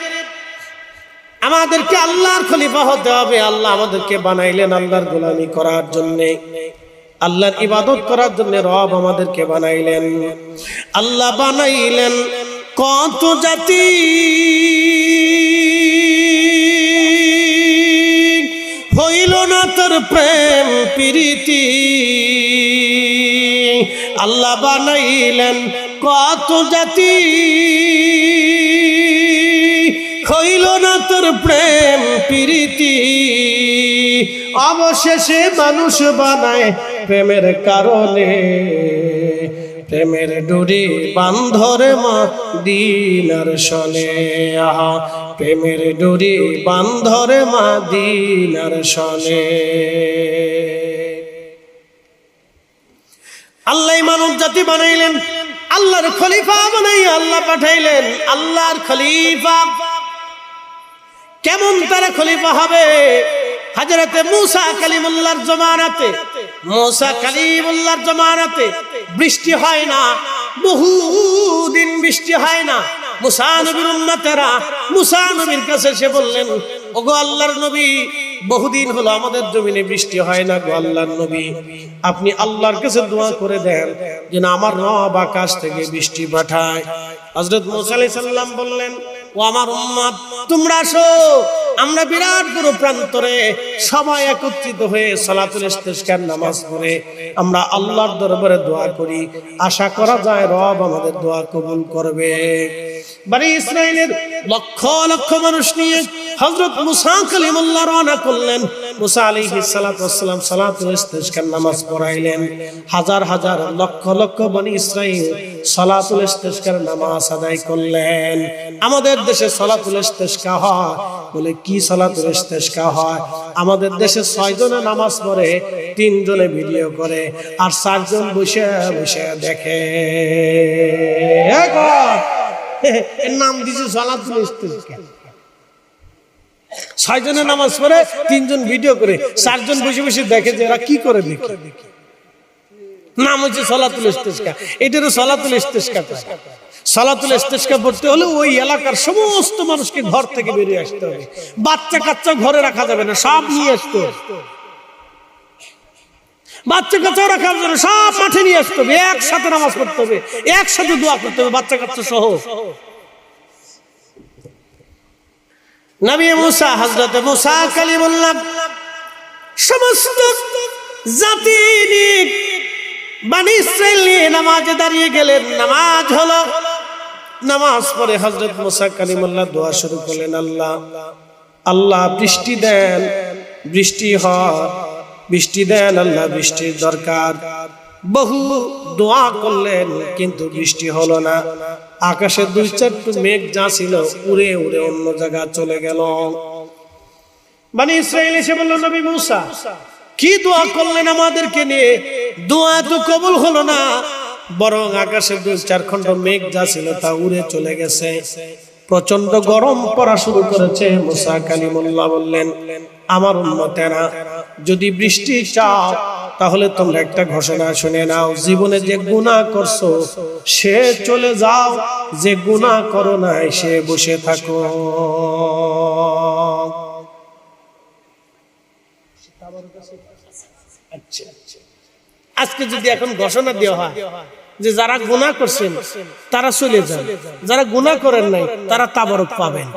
আমাদেরকে আল্লাহর খলিফা হতে হবে। আল্লাহ আমাদেরকে বানাইলেন আল্লাহর গোলামি করার জন্য, আল্লাহর ইবাদত করার জন্য রব আমাদেরকে বানাইলেন। আল্লাহ বানাইলেন কত জাতি, হইল না তোর প্রেম প্রীতি। আল্লাহ বানাইলেন কত জাতি, হইল না তোর প্রেম প্রীতি। অবশেষে মানুষ বানায় প্রেমের কারণে, প্রেমের ডুরি বান্ধরে মদিনার শনে। আহা, প্রেমের ডুরি বান্ধরে মদিনার শনে। আল্লাহ মানব জাতি বানাইলেন, আল্লাহর খলিফা বানাই আল্লাহ পাঠাইলেন। আল্লাহর খলিফা কেমন তারা খলিফা হবে? হযরতে মুসা কালিমুল্লাহর জমানাতে, মুসা কালিমুল্লাহর জমানাতে বৃষ্টি হয় না, বহুদিন বৃষ্টি হয় না। মুসা নবীর উম্মতেরা মুসা নবীর কাছে এসে বললেন, ওগো আল্লাহর নবী, বহুদিন হলো আমাদের জমিনে বৃষ্টি হয় না গো আল্লাহর নবী, আপনি আল্লাহর কাছে দোয়া করে দেন যেন আমার রব আকাশ থেকে বৃষ্টি পাঠায়। হযরত মুসা আলাইহিস সালাম বললেন, ও আমার উম্মত, তোমরা আসো, আমরা বিরাট বড় প্রান্তরে সবাই একত্রিত হয়ে সালাতুল ইস্তিসকার নামাজ পড়ে আমরা আল্লাহর দরবারে দোয়া করি। আশা করা যায় রব আমাদের দোয়া কবুল করবে। বনি ইসরাইলের লক্ষ লক্ষ মানুষ নিয়ে হযরত মুসা কালিমুল্লাহ রওনা করলেন। মুসা আলাইহিস সালাতু ওয়াস সালাম সালাতুল ইস্তিসকার নামাজ পড়াইলেন। হাজার হাজার লক্ষ লক্ষ বনি ইসরাইল সালাতুল ইস্তিসকার নামাজ আদায় করলেন। আমাদের দেশে সালাতুল ইস্তিসকা হয় বলে কি সালাতুল ইস্তিসকা হয়? আমাদের দেশে 6 জনে নামাজ পড়ে, 3 জনে ভিডিও করে আর 4 জন বসে বসে দেখে। এর নাম দিয়েছে সালাতুল ইস্তিসকা। 6 জনে নামাজ পড়ে, 3 জন ভিডিও করে, 4 জন বসে বসে দেখে যে এরা কি করে দেখে। নাম হচ্ছে সালাতুল ইস্তিসকা। এটারও সালাতুল ইস্তিসকা। সালাতুল ইস্তিসকা পড়তে হলে ওই এলাকার সমস্ত মানুষকে ঘর থেকে বেরিয়ে আসতে হবে। বাচ্চা কাচ্চা ঘরে রাখা যাবে না, সব নিয়ে আসতে হবে। বাচ্চা কাচ্চা রাখা যাবে না, সব মাঠে নিয়ে আসতে হবে। একসাথে নামাজ পড়তে হবে, একসাথে দোয়া করতে হবে, বাচ্চা কাচ্চা সহ। নবী মুসা, হযরত মুসা কালিমুল্লাহ সমস্ত জাতি নিয়ে বনি ইসরাইল নিয়ে নামাজে দাঁড়িয়ে গেলেন। নামাজ হলো, নামাজ পড়ে হযরত মুসা কালিমুল্লাহ দোয়া শুরু করলেন, আল্লাহ আল্লাহ বৃষ্টি দেন, বৃষ্টি হয়, বৃষ্টি দেন আল্লাহ, বৃষ্টির দরকার। বহু দোয়া করলেন কিন্তু বৃষ্টি হলো না। আকাশে 2-4টা মেঘ যা ছিল উড়ে উড়ে অন্য জায়গায় চলে গেল। বনি ইসরাইল এসে বলল, নবী মুসা কি দোয়া করলেন আমাদেরকে নিয়ে? দোয়া তো কবুল হলো না, বরং আকাশে 2-4 খণ্ড মেঘ যা ছিল তা উড়ে চলে গেছে। প্রচন্ড গরম পড়া শুরু করেছে। মুসা কালিমুল্লাহ বললেন, আমার উম্মতেরা, যদি বৃষ্টি চাও তাহলে তোমরা একটা ঘোষণা শুনে নাও, জীবনে যে গুনাহ করছো সে চলে যাও, যে গুনাহ করো নাই সে বসে থাকো। আজকে যদি এখন ঘোষণা দেওয়া হয় যে যারা গুনাহ করছেন তারা চলে যান, যারা গুনাহ করেন নাই তারা তাবারক পাবেন।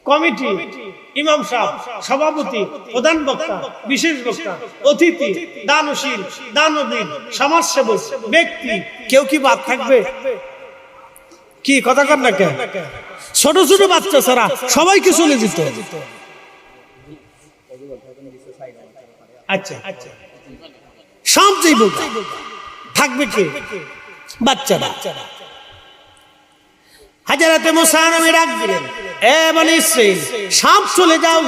কমিটি, ইমাম সাহেব, সভাপতি, প্রধান বক্তা, বিশেষ বক্তা, অতিথি, দানশীল, দানবীর, সমাজসেবক, ব্যক্তি, কেউ কি বাদ থাকবে? কি কথা কর না কেন? ছোট ছোট বাচ্চা ছাড়া সবাইকে চলে যেত। আচ্ছা, সব যাইব, থাকবে কে? বাচ্চারা। হাজরাতে মুসা নবী ডাক দিলেন, এ বনি ইসরাইল, সব চলে যাও,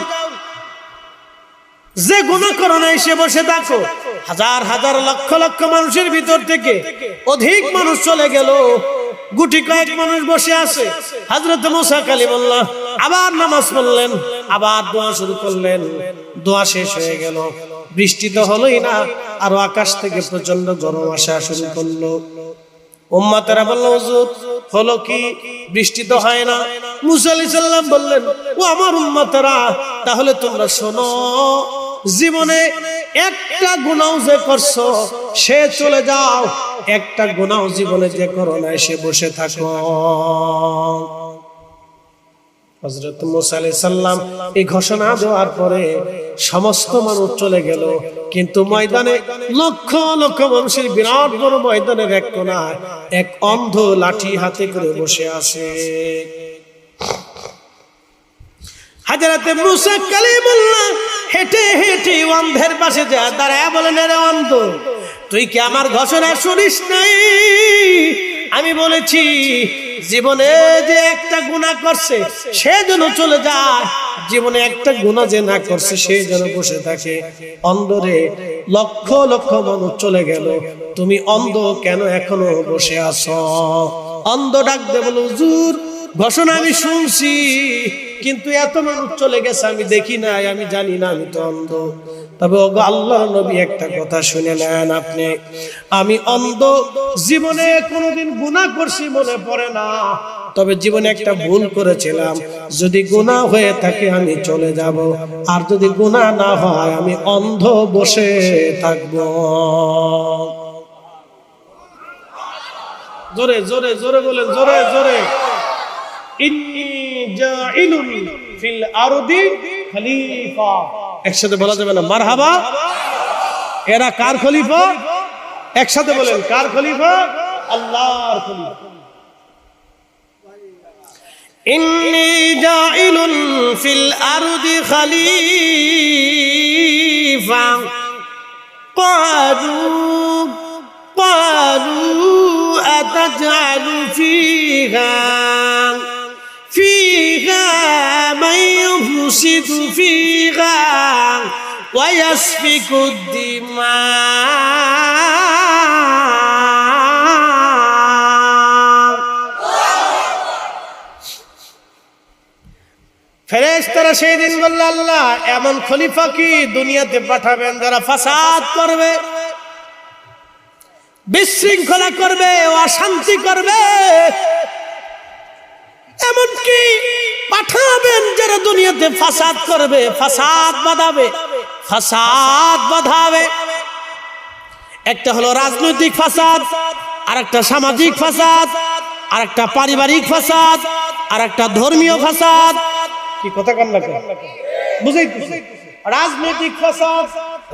যে গুনাহ করো না এসে বসে থাকো। হাজার হাজার লক্ষ লক্ষ মানুষের ভিতর থেকে অধিক মানুষ চলে গেল, গুটি কয়েক মানুষ বসে আছে। হযরত মুসা কালিমুল্লাহ আবার নামাজ পড়লেন, আবার দোয়া শুরু করলেন। দোয়া শেষ হয়ে গেল, বৃষ্টি তো হলোই না, আর আকাশ থেকে প্রচন্ড গরম আসা শুরু করলো। উম্মতেরা বলল, হুজুর হলো কি? বৃষ্টি তো হয় না। মুসা আলাইহিস সালাম বললেন, ও আমার উম্মতেরা, তাহলে তোমরা শোনো, জীবনে একটা গুনাহ যে করছো সে চলে যাও, একটা গুনাহ জীবনে যে করো না সে বসে থাকো। হযরত মুসা আলাইহিস সালাম এই ঘোষণা দেওয়ার পরে সমস্ত মানুষ চলে গেল, কিন্তু ময়দানে লক্ষ লক্ষ মানুষের বিরাট বড় ময়দানের এক কোণায় এক অন্ধ লাঠি হাতে করে বসে আছে। হযরতে মুসা কালিমুল্লাহ হেঁটে হেঁটে অন্ধের পাশে যায়, দাঁড়ায় বলেন, রে অন্ধ, তুই কি আমার ঘোষণা শুনিস নাই? আমি বলেছি জীবনে যে একটা গুনাহ করছে সে যেন চলে যায়, জীবনে একটা গুনাহ যে না করছে সে যেন বসে থাকে। অন্ধরে লক্ষ লক্ষ মানুষ চলে গেল, তুমি অন্ধ কেন এখনো বসে আছো? অন্ধ ডাক দিয়ে বলে, হুজুর ঘোষণা আমি শুনছি, কিন্তু এত মানুষ চলে গেছে আমি দেখি নাই, আমি জানি না, আমি তো অন্ধ। তবে ওগো আল্লাহর নবী একটা কথা শুনে নেন আপনি, আমি অন্ধ, জীবনে কোনোদিন গুনাহ করছি মনে পড়ে না, তবে জীবনে একটা ভুল করেছিলাম, যদি গুনাহ হয়ে থাকে আমি চলে যাব, আর যদি গুনাহ না হয় আমি অন্ধ বসে থাকব। জোরে জোরে জোরে বলেন, জোরে জোরে। ইন্নী জাইলুন ফিল আরদি খলিফা। একসাথে বলা যাবে না? মারহাবা। এরা কার খলিফা? একসাথে বলেন, কার খলিফা? আল্লাহর খলিফা। ইন্নী জাইলুন ফিল আরদি খলিফা। ক্বালু আতাজআলু ফিহা মান ইউফসিদু ফিহা ওয়া ইয়াসফিকু দিমা। ফেরেশতারা সেই দিন বলল, আল্লাহ এমন খলিফা কি দুনিয়াতে পাঠাবেন যারা ফাসাদ করবে, বিশৃঙ্খলা করবে, অশান্তি করবে? এমন কি পাঠাবেন যারা দুনিয়াতে ফাসাদ করবে, ফাসাদ বাঁধাবে? একটা হলো রাজনৈতিক ফাসাদ, আর একটা সামাজিক ফাসাদ, আর একটা পারিবারিক ফাসাদ, আর একটা ধর্মীয় ফাসাদ। কি কথা কান না বুঝাইতেছি? রাজনৈতিক ফাসাদ,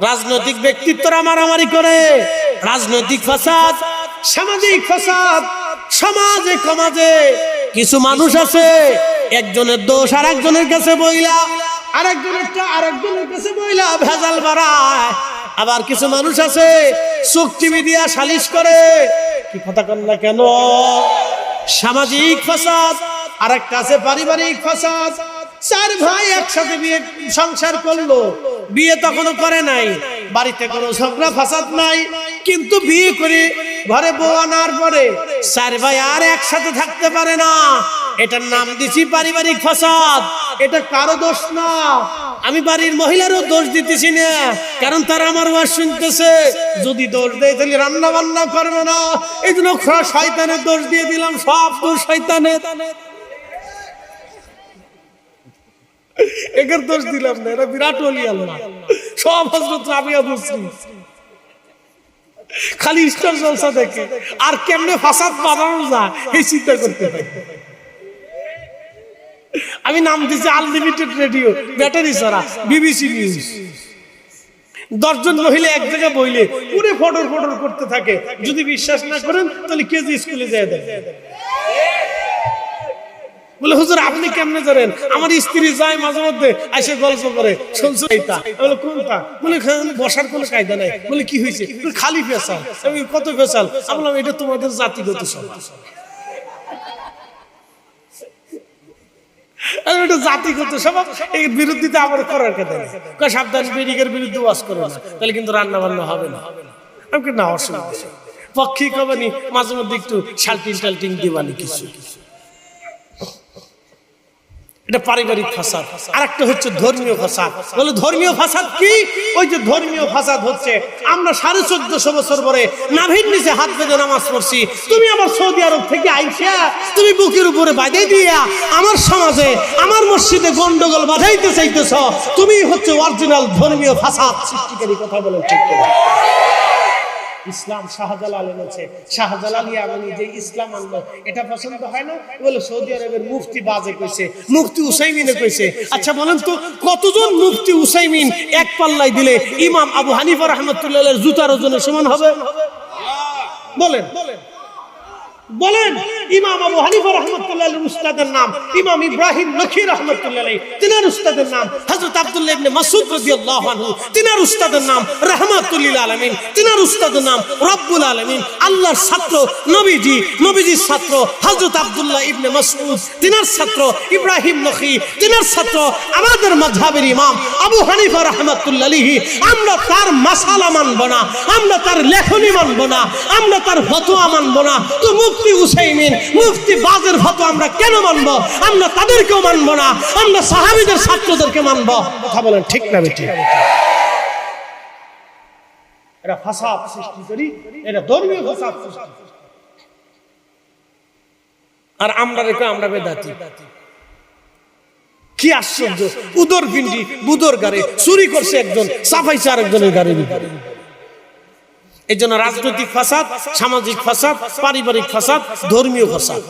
রাজনৈতিক ব্যক্তিত্বরা মারামারি করে, রাজনৈতিক ফাসাদ। সামাজিক ফাসাদ, সমাজে সমাজে কিছু মানুষ আছে একজনের দোষ আরেকজনের কাছে বইলা, আরেকজনের কাছে বইলা ভেজাল বাড়ায়। আবার কিছু মানুষ আছে চুক্তি দিয়া সালিশ করে। কি কথা কন না কেন? সামাজিক ফাসাদ। আরেকটা আছে পারিবারিক ফাসাদ। চার ভাই একসাথে বিয়ে সংসার করলো, বিয়ে তখনও করে নাই, বাড়িতে কোনো ঝগড়া ফাসাদ নাই, কিন্তু বিয়ে করে ঘরে বউ আনার পরে চার ভাই আর একসাথে থাকতে পারে না। এটার নাম দিছি পারিবারিক ফাসাদ। এটা কারো দোষ না, আমি বাড়ির মহিলারও দোষ দিতেছি না, কারণ তারা আমার ওয়াজ শুনতেছে। যদি দোষ দেয় তাহলে রান্না বান্না করবে না, এই জন্য শয়তানের দোষ দিয়ে দিলাম। সব দোষ শয়তানের, এর দোষ দিলাম না, এরা বিরাট ওলি আল্লাহ। সব হযরত রাবিয়া বসরি, খালি স্টার জলসা দেখে আর কেমনে ফাসাদ বানানো যায় এই চিন্তা করতে থাকে। আমি নাম দিয়েছি আনলিমিটেড রেডিও, ব্যাটারি ছাড়া, বিবিসি নিউজ। 10 জন মহিলা এক জায়গায় বইলে পুরো ফটর ফটর করতে থাকে। যদি বিশ্বাস না করেন তাহলে কেজি স্কুলে যায় দেয়। বলে হুজুর আপনি কেমনে জানেন? আমার স্ত্রী যায় মাঝে মধ্যে এসে গল্প করে, শুনছো এইটা? বলে কোনটা? বলে বসার কোনো কায়দা নাই। বলে কি হয়েছে? খালি ফেসাল। আমি কত ফেসাল? আমি বললাম এটা তোমাদের জাতিগত স্বভাব। এটা জাতিগত স্বভাব, এর বিরুদ্ধে আবার করার কথা নেই। সাবধান, বেরিকের বিরুদ্ধে ওয়াজ করো না, তাহলে কিন্তু রান্না বান্না হবে না। আমি না অসুবিধা পক্ষে কবানি, মাঝে মধ্যে একটু শাল্টিং টাল্টিং দিবানি কিছু। এটা পারিবারিক ফাসাদ। আর একটা হচ্ছে ধর্মীয় ফাসাদ। বলে ধর্মীয় ফাসাদ কি? ওই যে ধর্মীয় ফাসাদ হচ্ছে আমরা 1450 বছর পরে নাভির নিচে হাত বেঁধে নামাজ পড়ছি, তুমি আমার সৌদি আরব থেকে আইসা তুমি বুকের উপরে বাঁধে দিয়া আমার সমাজে আমার মসজিদে গন্ডগোল বাঁধাইতে চাইতেছ, তুমি হচ্ছে অরিজিনাল ধর্মীয় ফাসাদ সৃষ্টিকারী। কথা বলে ঠিক কিনা? ইসলাম শাহজালাল এনেছে, শাহজালাল ইয়ামানি যে ইসলাম আনলো এটা পছন্দ হয় না বলে সৌদি আরবের মুফতি বাজে কইছে, মুফতি উসাইমিনে কইছে। আচ্ছা বলেন তো কতজন মুফতি উসাইমিন এক পাল্লায় দিলে ইমাম আবু হানিফা রাহমাতুল্লাহর জুতার ওজনের সমান হবে? বলেন বলেন। ইমাম আবু হানিফা রাহমাতুল্লাহর উস্তাদের নাম ইমাম ইব্রাহিম নখী রাহমাতুল্লাহ, তিনার উস্তাদের নাম হযরত আব্দুল্লাহ ইবনে মাসউদ রাদিয়াল্লাহু আনহু, তিনার উস্তাদের নাম রাহমাতুল লিল আলামিন, তিনার উস্তাদের নাম রব্বুল আলামিন। আল্লাহর ছাত্র নবীজি, নবীজির ছাত্র হযরত আব্দুল্লাহ ইবনে মাসউদ, তিনার ছাত্র ইব্রাহিম নখী, তিনার ছাত্র আমাদের মাযহাবের ইমাম আবু হানিফা রাহমাতুল্লাহ আলাইহি। আমরা তার মাসালা মানব না, আমরা তার লেখনী মানব না, আমরা তার ফতোয়া মানব না। তো মুফতি উসাইমিন, মুফতি বাজের ফতোয়া আমরা কেন মানবো? আমরা তাদেরকেও মানবো না, আমরা সাহাবীদের ছাত্রদেরকে মানবো। কথা বলেন ঠিক না বেঠিক? এটা ফাসাদ সৃষ্টি করি, এটা ধর্মীয় ফাসাদ সৃষ্টি। আর আমরা রেখে আমরা বেদাতি। কি আশ্চর্য! উদর পিন্ডি বুদর গাড়ি চুরি করছে একজন, সাফাইছে আরেকজনের গাড়ির ভিতরে। এই জন্য রাজনৈতিক ফাসাদ, সামাজিক ফাসাদ, পারিবারিক ফাসাদ, ধর্মীয় ফাসাদ।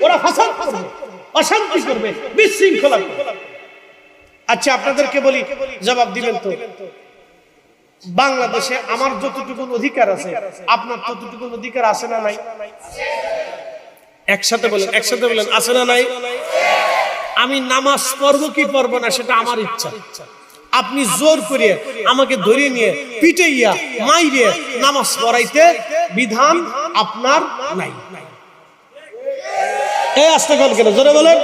ওরা ফাসাদ করবে, অশান্তি করবে, বিশৃঙ্খলা করবে। আচ্ছা আপনাদেরকে বলি, জবাব দিবেন তো? বাংলাদেশে আমার যতটুকু অধিকার আছে আপনার ততটুকু অধিকার আছে না নাই? একসাথে বলেন, একসাথে বলেন, আছে না নাই? আমি নামাজ পড়বো কি পড়বো না সেটা আমার ইচ্ছা। আপনি জোর করে আমাকে ধরে নিয়ে পিটাইয়া মাইরে নামাজ পড়াইতে বিধান আপনার নাই। এই আস্তে কল কেন? জোরে বলেন।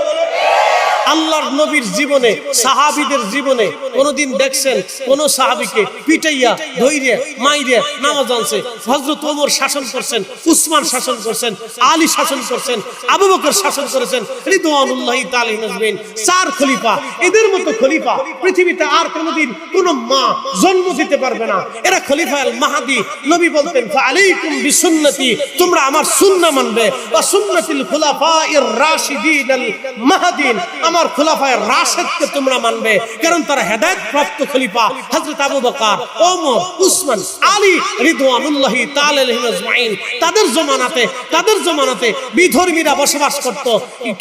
আল্লাহর নবীর জীবনে, সাহাবীদের জীবনে কোনদিন দেখছেন কোন সাহাবীকে পিটাইয়া ধইরে মাইরে নামাজ আনছে? হযরত ওমর শাসন করছেন, উসমান শাসন করছেন, আলী শাসন করছেন, আবু বকর শাসন করেছেন, রিদওয়ানুল্লাহি তাআলা আলাইহিম। 4 খলিফা, এদের মতো খলিফা পৃথিবীতে আর কোনদিন কোন মা জন্ম দিতে পারবে না। এরা খলিফা আল মাহদি। নবী বলতেন ফাআলাইকুম বিসুন্নতি, তোমরা আমার সুন্নাহ মানবে, ওয়া সুন্নাতিল খুলাফায়ে রাশিদিন আল মাহদিন, আমার খলিফায়ে রাশিদকে তোমরা মানবে, কারণ তারা হেদায়েত প্রাপ্ত খলিফা। হযরত আবু বকর, ওমর, উসমান, আলী রিদওয়ানুল্লাহি তাআলা আলাইহিম আজমাইন। তাদের জমানাতে বিধর্মীরা বসবাস করত।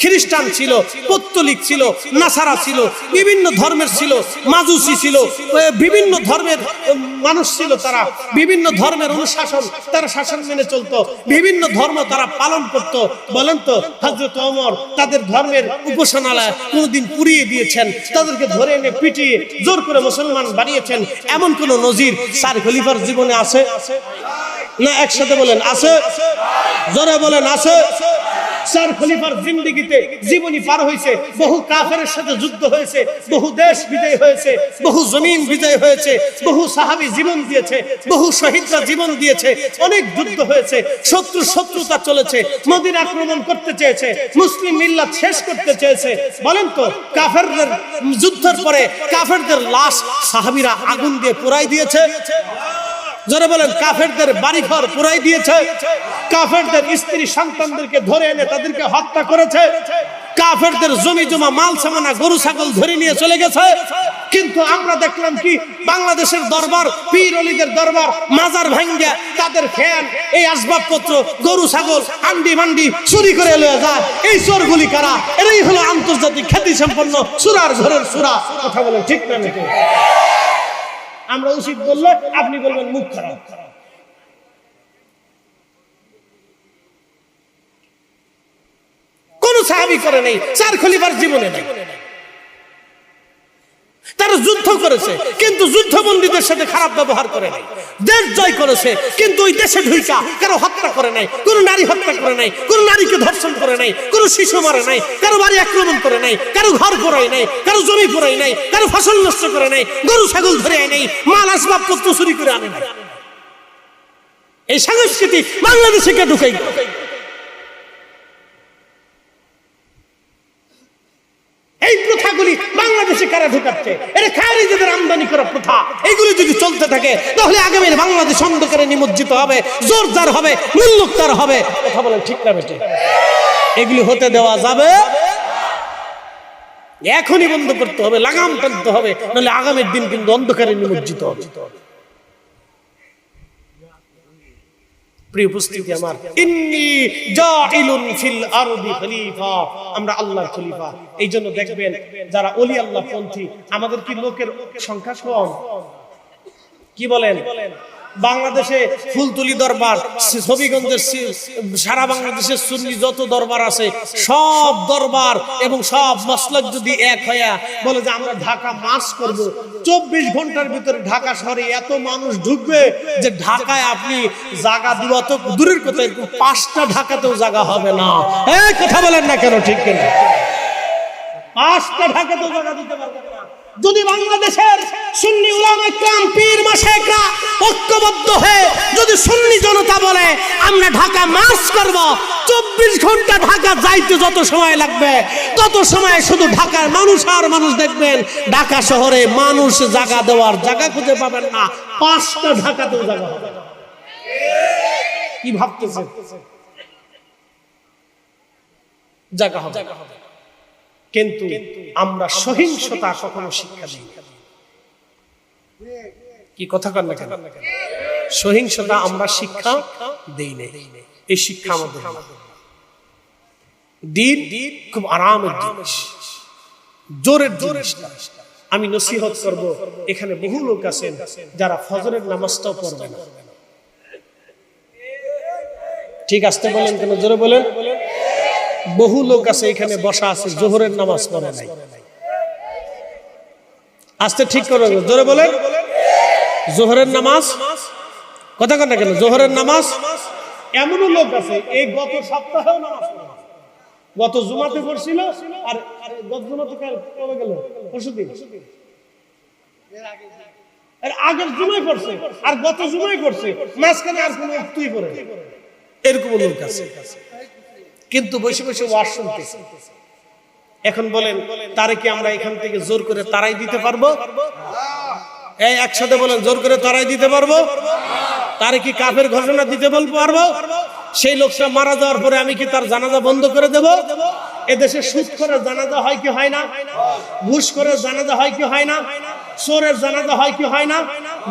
খ্রিস্টান ছিল, পৌত্তলিক ছিল, নাসারা ছিল, বিভিন্ন ধর্মের ছিল, মাজুসি ছিল, বিভিন্ন ধর্মের মানুষ ছিল। তারা বিভিন্ন ধর্মের অনুশাসন, তারা শাসন মেনে চলতো, বিভিন্ন ধর্ম তারা পালন করত। বলেন তো হযরত ওমর তাদের ধর্মের উপাসনালয় কোনদিন পুড়িয়ে দিয়েছেন? তাদেরকে ধরে এনে পিটিয়ে জোর করে মুসলমান বানিয়েছেন? এমন কোন নজির 4 খলিফার জীবনে আছে না? একসাথে বলেন আছে, জোরে বলেন আছে। 4 খলিফার জিন্দেগিতে জীবনী পার হয়েছে, বহু কাফেরের সাথে যুদ্ধ হয়েছে, বহু দেশ বিজয় হয়েছে, বহু জমিন বিজয় হয়েছে, বহু সাহাবী জীবন দিয়েছে, বহু শহীদরা জীবন দিয়েছে, অনেক যুদ্ধ হয়েছে, শত্রুতা চলেছে, মদিনা আক্রমণ করতে চেয়েছে, মুসলিম মিল্লাত শেষ করতে চেয়েছে। বলেন তো কাফেরদের যুদ্ধের পরে কাফেরদের লাশ সাহাবীরা আগুন দিয়ে পোড়াই দিয়েছে? জোরে বলেন, কাফেরদের বাড়িঘর পুরাই দিয়েছে, কাফেরদের স্ত্রী সন্তানদেরকে ধরে এনে তাদেরকে হত্যা করেছে, কাফেরদের জমি জমা মাল সামানা গরু ছাগল ধরে নিয়ে চলে গেছে। কিন্তু আমরা দেখলাম কি, বাংলাদেশের দরবার, পীর অলিদের দরবার মাজার ভাঙ্গা তাদের ফ্যান, এই আসবাবপত্র, গরু ছাগল, আন্ডি মান্ডি চুরি করে লয়ে যায়। এই চোরগুলি কারা? এরাই হলো আন্তর্জাতিক খ্যাতি সম্পন্ন সুরার ঘরের সুরা। কথা বলেন ঠিক না? আমরা উচিত বললে আপনি বলবেন মুখ খারাপ। কোন সাহাবী করে নাই, 4 খলিফার জীবনে নাই। তারা যুদ্ধ করেছে কিন্তু যুদ্ধবন্দীদের সাথে খারাপ ব্যবহার করে নাই। দেশ জয় করেছে কিন্তু ওই দেশে ঢুইকা কারো হত্যা করে নাই, কোন নারী হত্যা করে নাই, কোন নারীকে ধর্ষণ করে নাই, কোন শিশু মারে নাই, কারো বাড়ি আক্রমণ করে নাই, কারো ঘর পোড়াই নাই, কারো জমি পোড়াই নাই, কারো ফসল নষ্ট করে নাই, গরু ছাগল ধরে আয় নাই, মাল আসবাবপত্র চুরি করে আনে নাই। এই সংস্কৃতি বাংলাদেশে কে ঢুকাই? এই প্রথাগুলি বাংলাদেশে কারা ঢুকাচ্ছে? এটা খারিজিদের আমদানি করা প্রথা। এইগুলি যদি চলতে থাকে তাহলে আগামীর বাংলাদেশ অন্ধকারে নিমজ্জিত হবে, জোরদার হবে, মুল্লুকতার হবে। কথা বলেন ঠিক না বেটে? এগুলি হতে দেওয়া যাবে? এখনই বন্ধ করতে হবে, লাগাম টানতে হবে, নাহলে আগামীর দিন কিন্তু অন্ধকারে নিমজ্জিত হবে। প্রিয় উপস্থিতি আমার, ইন্নী জাইলুন ফিল আরদি খলিফা, আমরা আল্লাহর খলিফা। এই জন্য দেখবেন যারা ওলি আল্লাহ পন্থী, আমাদের কি লোকের সংখ্যা কম? কি বলেন? বাংলাদেশে ফুলতুলি দরবার, হবিগঞ্জের, সারা বাংলাদেশের সুন্নি যত দরবার আছে সব দরবার এবং সব মাসলাক যদি এক হইয়া বলে যে আমরা ঢাকা মাস করব, 24 ঘন্টার ভিতরে ঢাকা শহরে এত মানুষ ঢুকবে যে ঢাকায় আপনি জায়গা দিবা তো দূরের কথা, 5টা ঢাকাতেও জায়গা হবে না। এই কথা বলেন না কেন? ঠিক কিনা? 5টা ঢাকাতেও জায়গা দিতে পারবেন না। যদি বাংলাদেশের সুন্নি উলামা ইকরাম, পীর মাশায়েখরা ঐক্যবদ্ধ হয়ে যদি সুন্নি জনতা বলে আমরা ঢাকা মার্চ করব, 24 ঘন্টা ঢাকা যাইতে যত সময় লাগবে তত সময় শুধু ঢাকার মানুষ আর মানুষ দেখবেন ঢাকা শহরে মানুষ জায়গা দেওয়ার জায়গা খুঁজে পাবেন না। 5টা ঢাকাতেও জায়গা হবে না। কি ভাবতেছেন? জায়গা হবে। কিন্তু আমরা সহিংসতা কখনো শিক্ষা দিই না। কি কথা কন না কেন? সহিংসতা আমরা শিক্ষা দেই না। এই শিক্ষা আমাদের দিন খুব আরামের জিনিস, জোরের জিনিস। আমি নসিহত করব, এখানে বহু লোক আছেন যারা ফজরের নামাজটাও পড়বে না। ঠিক আসতে বলেন কেন? জোরে বলেন। বহু লোক আছে এখানে বসা আছে, জোহরের নামাজ পড়ে নাই। আস্তে ঠিক করে জোরে বলেন। জোহরের নামাজ, কথা কন না কেন? জোহরের নামাজ। এমনও লোক আছে এই গত সপ্তাহেও নামাজ পড়ে, গত জুমাতে পড়ছিল, আর গত জুমাতে কবে গেল? পরশুদিন, এর আগের জুমায় পড়ছে, আর গত জুমায় পড়ছে, মাঝখানে আর কোনো তুই পড়ে। এরকম লোক আছে কিন্তু বসে বসে ওয়াজ শুনতেছে। এখন বলেন তারে কি আমরা এখান থেকে জোর করে তারাই দিতে পারবো? এই একসাথে বলেন, জোর করে তারাই দিতে পারবো? তারে কি কাফের ঘোষণা দিতে বলবো পারবো? সেই লোকটা মারা যাওয়ার পরে আমি কি তার জানাজা বন্ধ করে দেব? এদেশে সুদ করে জানাজা হয় কি হয় না? ঘুষ করে জানাজা হয় কি হয় না? চোরের জানাজা হয় কি হয় না?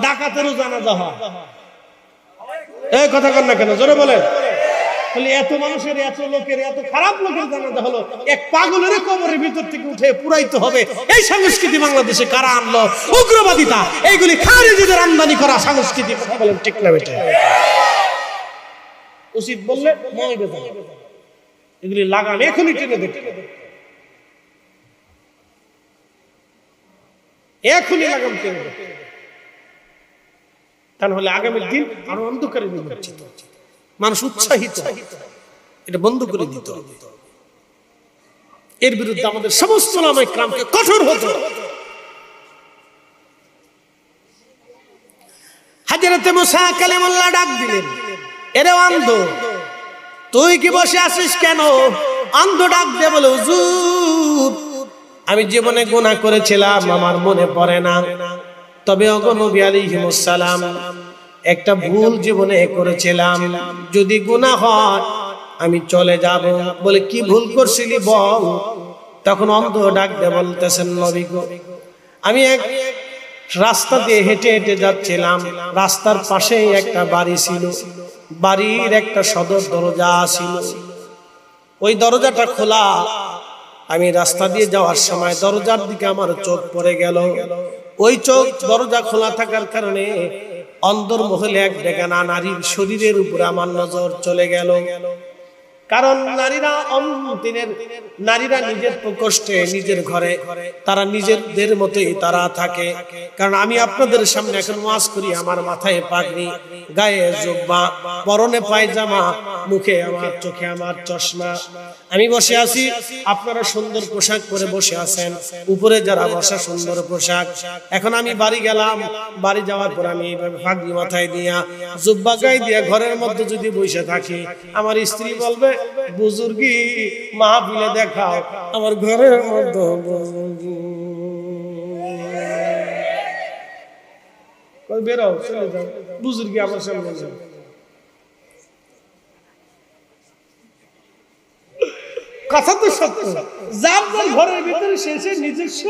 ডাকাতেরও জানাজা হয়। এই কথা কন না কেন? জোরে বলেন। এত মানুষের, এত লোকের, এত খারাপ লোকের জানাজা হলো, এক পাগলের কবরের ভিতর থেকে উঠে পুরাইতে হবে। এই সংস্কৃতি বাংলাদেশে কারা আনলো? উগ্রবাদিতা। এইগুলি খারিজিদের আমদানি করা সংস্কৃতি। কথা বলেন ঠিক না বেটা? উচিত বললে মই বেজান, এগুলি লাগান এখনই টেনে দেখতে, এখনই লাগাম টেনে দেখতে, তা নাহলে আগামীর দিন আরো অন্ধকারে নিমজ্জিত, মানুষ উৎসাহিত, এটা বন্ধ করে দিতে হবে। এর বিরুদ্ধে আমাদের সমস্ত উলামায়ে কেরামকে কঠোর হতে হবে। হযরত মুসা কালিমুল্লাহ ডাক দিলেন, এরে অন্ধ, তুই কি বসে আছিস কেন? অন্ধ ডাক দিয়ে বলে, হুজুর, আমি জীবনে গুনাহ করেছিলাম, আমার মনে পড়ে না, তবে ওগো নবী আলাইহিস সালাম, একটা ভুল জীবনে করেছিলাম, যদি গুনাহ হয় আমি চলে যাব। বলে কি ভুল করছিলি বল। তখন অন্ধ ডাক দিয়ে বলতেছেন, নবী গো, আমি এক রাস্তা দিয়ে হেঁটে হেঁটে যাচ্ছিলাম, রাস্তার পাশেই একটা বাড়ি ছিল, বাড়ির একটা সদর দরজা ছিল, ওই দরজাটা খোলা। আমি রাস্তা দিয়ে যাওয়ার সময় দরজার দিকে আমার চোখ পড়ে গেল। ওই চোখ দরজা খোলা থাকার কারণে অন্দর মহলে এক বেগানা নারীর শরীরের উপরে আমার নজর চলে গেল। কারণ নারীরা নিজের প্রকোষ্ঠে, নিজের ঘরে তারা নিজেদের মতোই তারা থাকে। কারণ আমি আপনাদের সামনে এখন ওয়াজ করি, আমার মাথায় পাগড়ি, গায়ে জুব্বা, পরনে পায়জামা, মুখে আমার, চোখে আমার চশমা। আমি বসে আছি, আপনারা সুন্দর পোশাক পরে বসে আছেন, উপরে যারা বসা সুন্দর পোশাক। এখন আমি বাড়ি গেলাম, বাড়ি যাওয়ার পর আমি পাগড়ি মাথায় দিয়া, জুব্বা গায়ে দিয়া ঘরের মধ্যে যদি বসে থাকি, আমার স্ত্রী বলবে, বুজুর্গি মাহফিলে দেখাও, আমার ঘরের মধ্যে বেরো, চলে যাও, বুজুর্গি আমার সামনে যাও। কথা তো সত্য, যার যার ঘরের ভিতরে সে নিজস্ব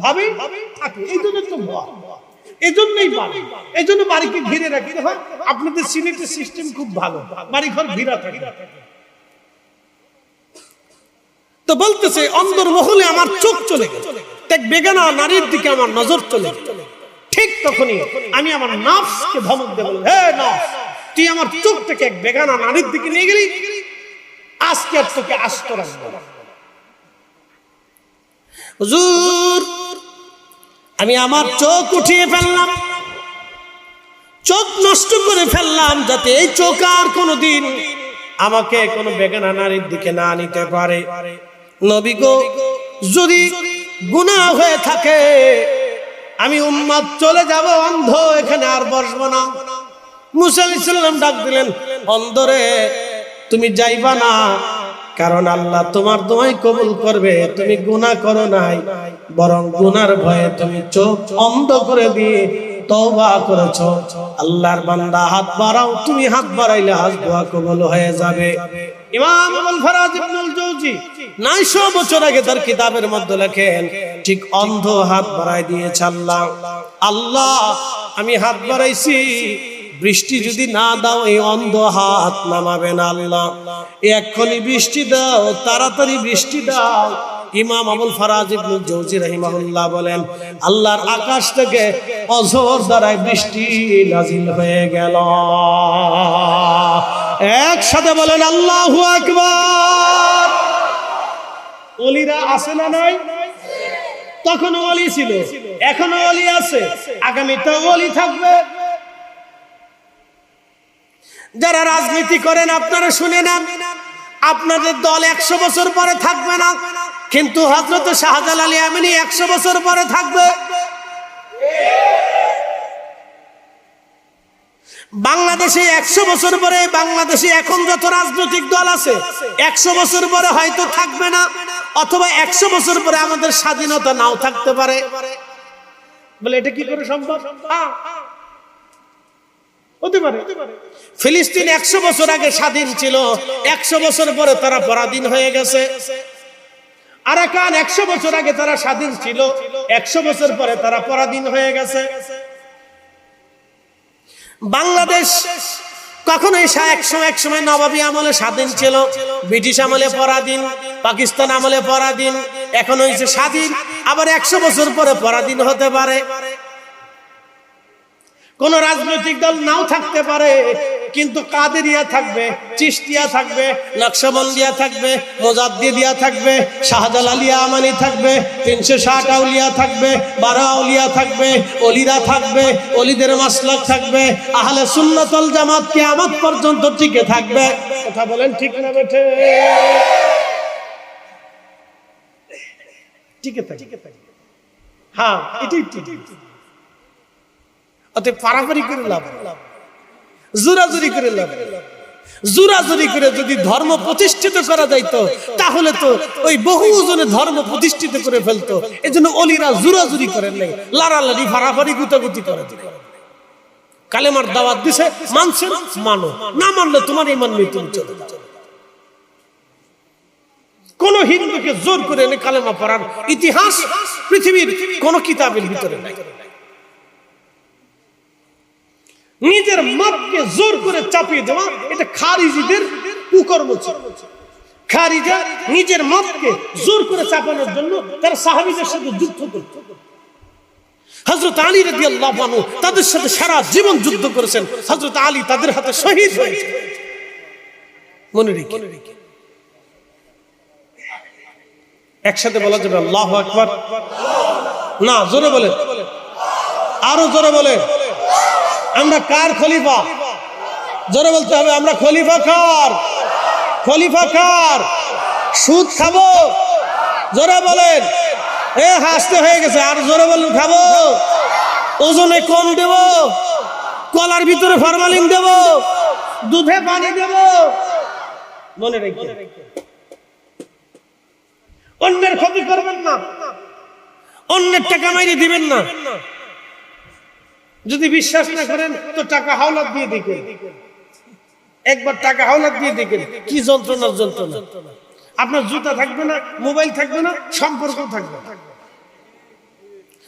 ভাবে থাকে। এই জন্য তো এই জন্যই বাড়ি, এই জন্য বাড়িকে ঘিরে রাখতে হয়। আপনাদের সিলেটের সিস্টেম খুব ভালো, বাড়ি ঘর ঘিরা থাকে। তো বলতেছে, অন্দর মহলে আমার চোখ চলে গেল, এক বেগানা নারীর দিকে আমার নজর চলে গেল। ঠিক তখনই আমি আমার নফসকে ধমক দেব, হে নফস, তুই আমার চোখ থেকে এক বেগানা নারীর দিকে নিয়ে গেলি, আজকে আর তোকে আস্ত রাখবো না। হুজুর, আমি আমার চোখ উঠিয়ে ফেললাম, চোখ নষ্ট করে ফেললাম, যাতে এই চোখ আর কোনোদিন আমাকে কোনো বেগানা নারীর দিকে না নিতে পারে। নবী গো, যদি গুনাহ হয়ে থাকে আমি উম্মত চলে যাব, অন্ধ এখানে আর বসবো না। মুসা আলাইহিস সালাম ডাক দিলেন, অন্ধরে তুমি যাইবা না, কারণ আল্লাহ তোমার দোয়াই কবুল করবে। তুমি গুনাহ করো নাই, বরং গুনার ভয়ে তুমি চোখ অন্ধ করে দিয়ে তওবা করেছো। আল্লাহর বান্দা হাত বাড়াও, তুমি হাত বাড়াইলে আজ দোয়া কবুল হয়ে যাবে। ইমাম আবুল ফারাজ ইবনুল জাওজি 900 বছর আগে তার কিতাবের মধ্যে লেখেন, ঠিক অন্ধ হাত বাড়াই দিয়েছে আল্লাহ, আল্লাহ আমি হাত বাড়াইছি, বৃষ্টি যদি না দাও এই অন্ধ হাত নামাবে না আল্লাহ, এক্ষুনি বৃষ্টি দাও, তাড়াতাড়ি বৃষ্টি দাও। ইমাম আবুল ফারাজ ইবনুল জাওজি রাহিমাহুল্লাহ বলেন, আল্লাহর আকাশ থেকে অঝোর দ্বারায় বৃষ্টি নাজিল হয়ে গেল। একসাথে বলেন আল্লাহু আকবার। ওলিরা আছে না নাই? তখন ওলি ছিল, এখনো ওলি আছে, আগামীতেও ওলি থাকবে। যারা রাজনীতি করেন আপনারা শুনে নেন, আপনাদের দল 100 বছর পরে থাকবে না, কিন্তু হযরত শাহজালাল ইয়ামানি 100 বছর পরে থাকবে। বাংলাদেশে 100 বছর পরে, বাংলাদেশে এখন যত রাজনৈতিক দল আছে 100 বছর পরে হয়তো থাকবে না, অথবা 100 বছর পরে আমাদের স্বাধীনতা নাও থাকতে পারে। বলে এটা কি করে সম্ভব? হতে পারে। ফিলিস্তিন 100 বছর আগে স্বাধীন ছিল, 100 বছর পরে তারা পরাধীন হয়ে গেছে। আরাকান 100 বছর আগে তারা স্বাধীন ছিল, 100 বছর পরে তারা পরাধীন হয়ে গেছে। বাংলাদেশ কখনোই এক সময় নবাবী আমলে স্বাধীন ছিল, ব্রিটিশ আমলে পরাধীন, পাকিস্তান আমলে পরাধীন, এখন হয়েছে স্বাধীন, আবার 100 বছর পরে পরাধীন হতে পারে। কোন রাজনৈতিক দল নাও থাকতে পারে, কিন্তু কাদেরিয়া থাকবে, চিশতিয়া থাকবে, নকশবন্দিয়া থাকবে, মুজাদ্দিদিয়া থাকবে, শাহজালালিয়া আমানি থাকবে, 360 আউলিয়া থাকবে, 12 আউলিয়া থাকবে, ওলিরা থাকবে, ওলিদের মাসলাক থাকবে, আহলে সুন্নাত ওয়াল জামাত কিয়ামত পর্যন্ত টিকে থাকবে। কথা বলেন ঠিক না বেঠে? টিকে থাকবে। হ্যাঁ, এটাই ঠিক। অতএব পারাপারি করে লাভ, জোরাজুরি করে লাভ। জোরাজুরি করে যদি ধর্ম প্রতিষ্ঠিত করা যাইতো, তাহলে তো ওই বহুজনে ধর্ম প্রতিষ্ঠিত করে ফেলতো। এজন্য ওলিরা জোরাজুরি করেন নাই, লাড়ালাড়ি, ফারাফারি, গুতাগুতি করে। কালেমার দাওয়াত দিছে, মানছে মানো, না মানলে তোমার ঈমান নিয়ে তুমি চলে যাও। কোন হিন্দুকে জোর করে এনে কালেমা পড়ার ইতিহাস পৃথিবীর কোন কিতাবের ভিতরে নাই। নিজের মতকে জোর করে চাপিয়ে দেওয়া এটা খারিজিদের কুকর্ম ছিল। খারিজা নিজের মতকে জোর করে চাপানোর জন্য তারা সাহাবীদের সাথে যুদ্ধ করত। হযরত আলী রাদিয়াল্লাহু আনহু তাদের সাথে সারা জীবন যুদ্ধ করেছেন। হযরত আলী তাদের হাতে শহীদ হয়েছে। মনে রেখে একসাথে বলা যাবে আল্লাহু আকবার? না, জোরে বলে, আরো জোরে বলে। আমরা কার খলিফা? জোরে বলতে হবে, আমরা খলিফা কার? খলিফা কার? সুদ খাবো? জোরে বলেন। হাসতে হয়ে গেছে, আর জোরে বলেন। খাবো? ওজনে কম দেব? কলার ভিতরে ফরমালিন দেব? দুধে পানি দেব? মনে রেখে অন্যের ক্ষতি করবেন না, অন্যের টাকা মাইরে দিবেন না। যদি বিশ্বাস না করেন তো টাকা হাওলাত দিয়ে দেখেন, একবার টাকা হাওলাত দিয়ে দেখেন কি যন্ত্রণার যন্ত্রণা। আপনার জুতা থাকবে না, মোবাইল থাকবে না, সম্পর্ক থাকবে না।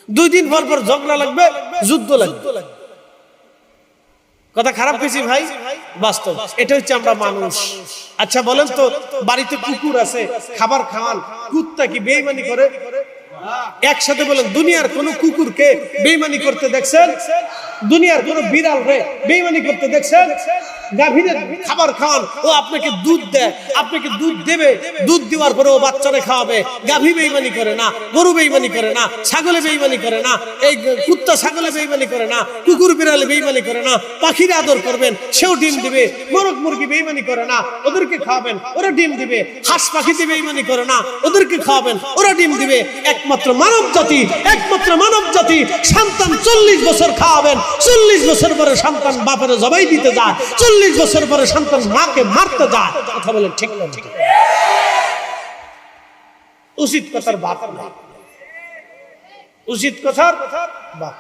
2 দিন পর পর ঝগড়া লাগবে, যুদ্ধ লাগবে। কথা খারাপ কিছু ভাই, বাস্তব। এটা হচ্ছে আমরা মানুষ। আচ্ছা বলেন তো, বাড়িতে কুকুর আছে, খাবার খাওয়ান, কুত্তা কি বেঈমানি করে? একসাথে বলেন, দুনিয়ার কোন কুকুরকে বেঈমানি করতে দেখছেন? দুনিয়ার কোন বিড়াল রে বেঈমানি করতে দেখছেন? গাভীরের খাবার খাওয়ান, ও আপনাকে দুধ দেয়, আপনাকে দুধ দেবে, দুধ দেওয়ার পরে ও বাচ্চারে খাওয়াবে। গাভী বেঈমানি করে না, গরু বেঈমানি করে না, ছাগলে বেঈমানি করে না, এই কুত্তা ছাগলে বেঈমানি করে না, কুকুর বিড়ালে বেঈমানি করে না। পাখির আদর করবেন, সেও ডিম দিবে। মোরগ মুরগি বেঈমানি করে না, ওদেরকে খাওয়াবেন, ওরা ডিম দিবে। হাঁস পাখিতে বেঈমানি করে না, ওদেরকে খাওয়াবেন, ওরা ডিম দিবে। একমাত্র মানব জাতি, একমাত্র মানব জাতি সন্তান 40 বছর খাওয়াবেন, 40 বছর পরে সন্তান বাপের জবাই দিতে যায়, 40 বছর পরে সন্তান মাকে মারতে যায়। কথা বলেন ঠিক না? উচিত কথার বাপ না, উচিত কথার বাপ,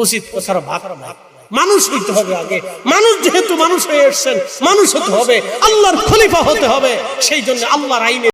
উচিত কথার বাপ না। মানুষ হইতে হবে আগে। মানুষ যেহেতু মানুষ হয়ে এসেছেন, মানুষ হতে হবে, আল্লাহর খলিফা হতে হবে। সেই জন্য আল্লাহর আইনে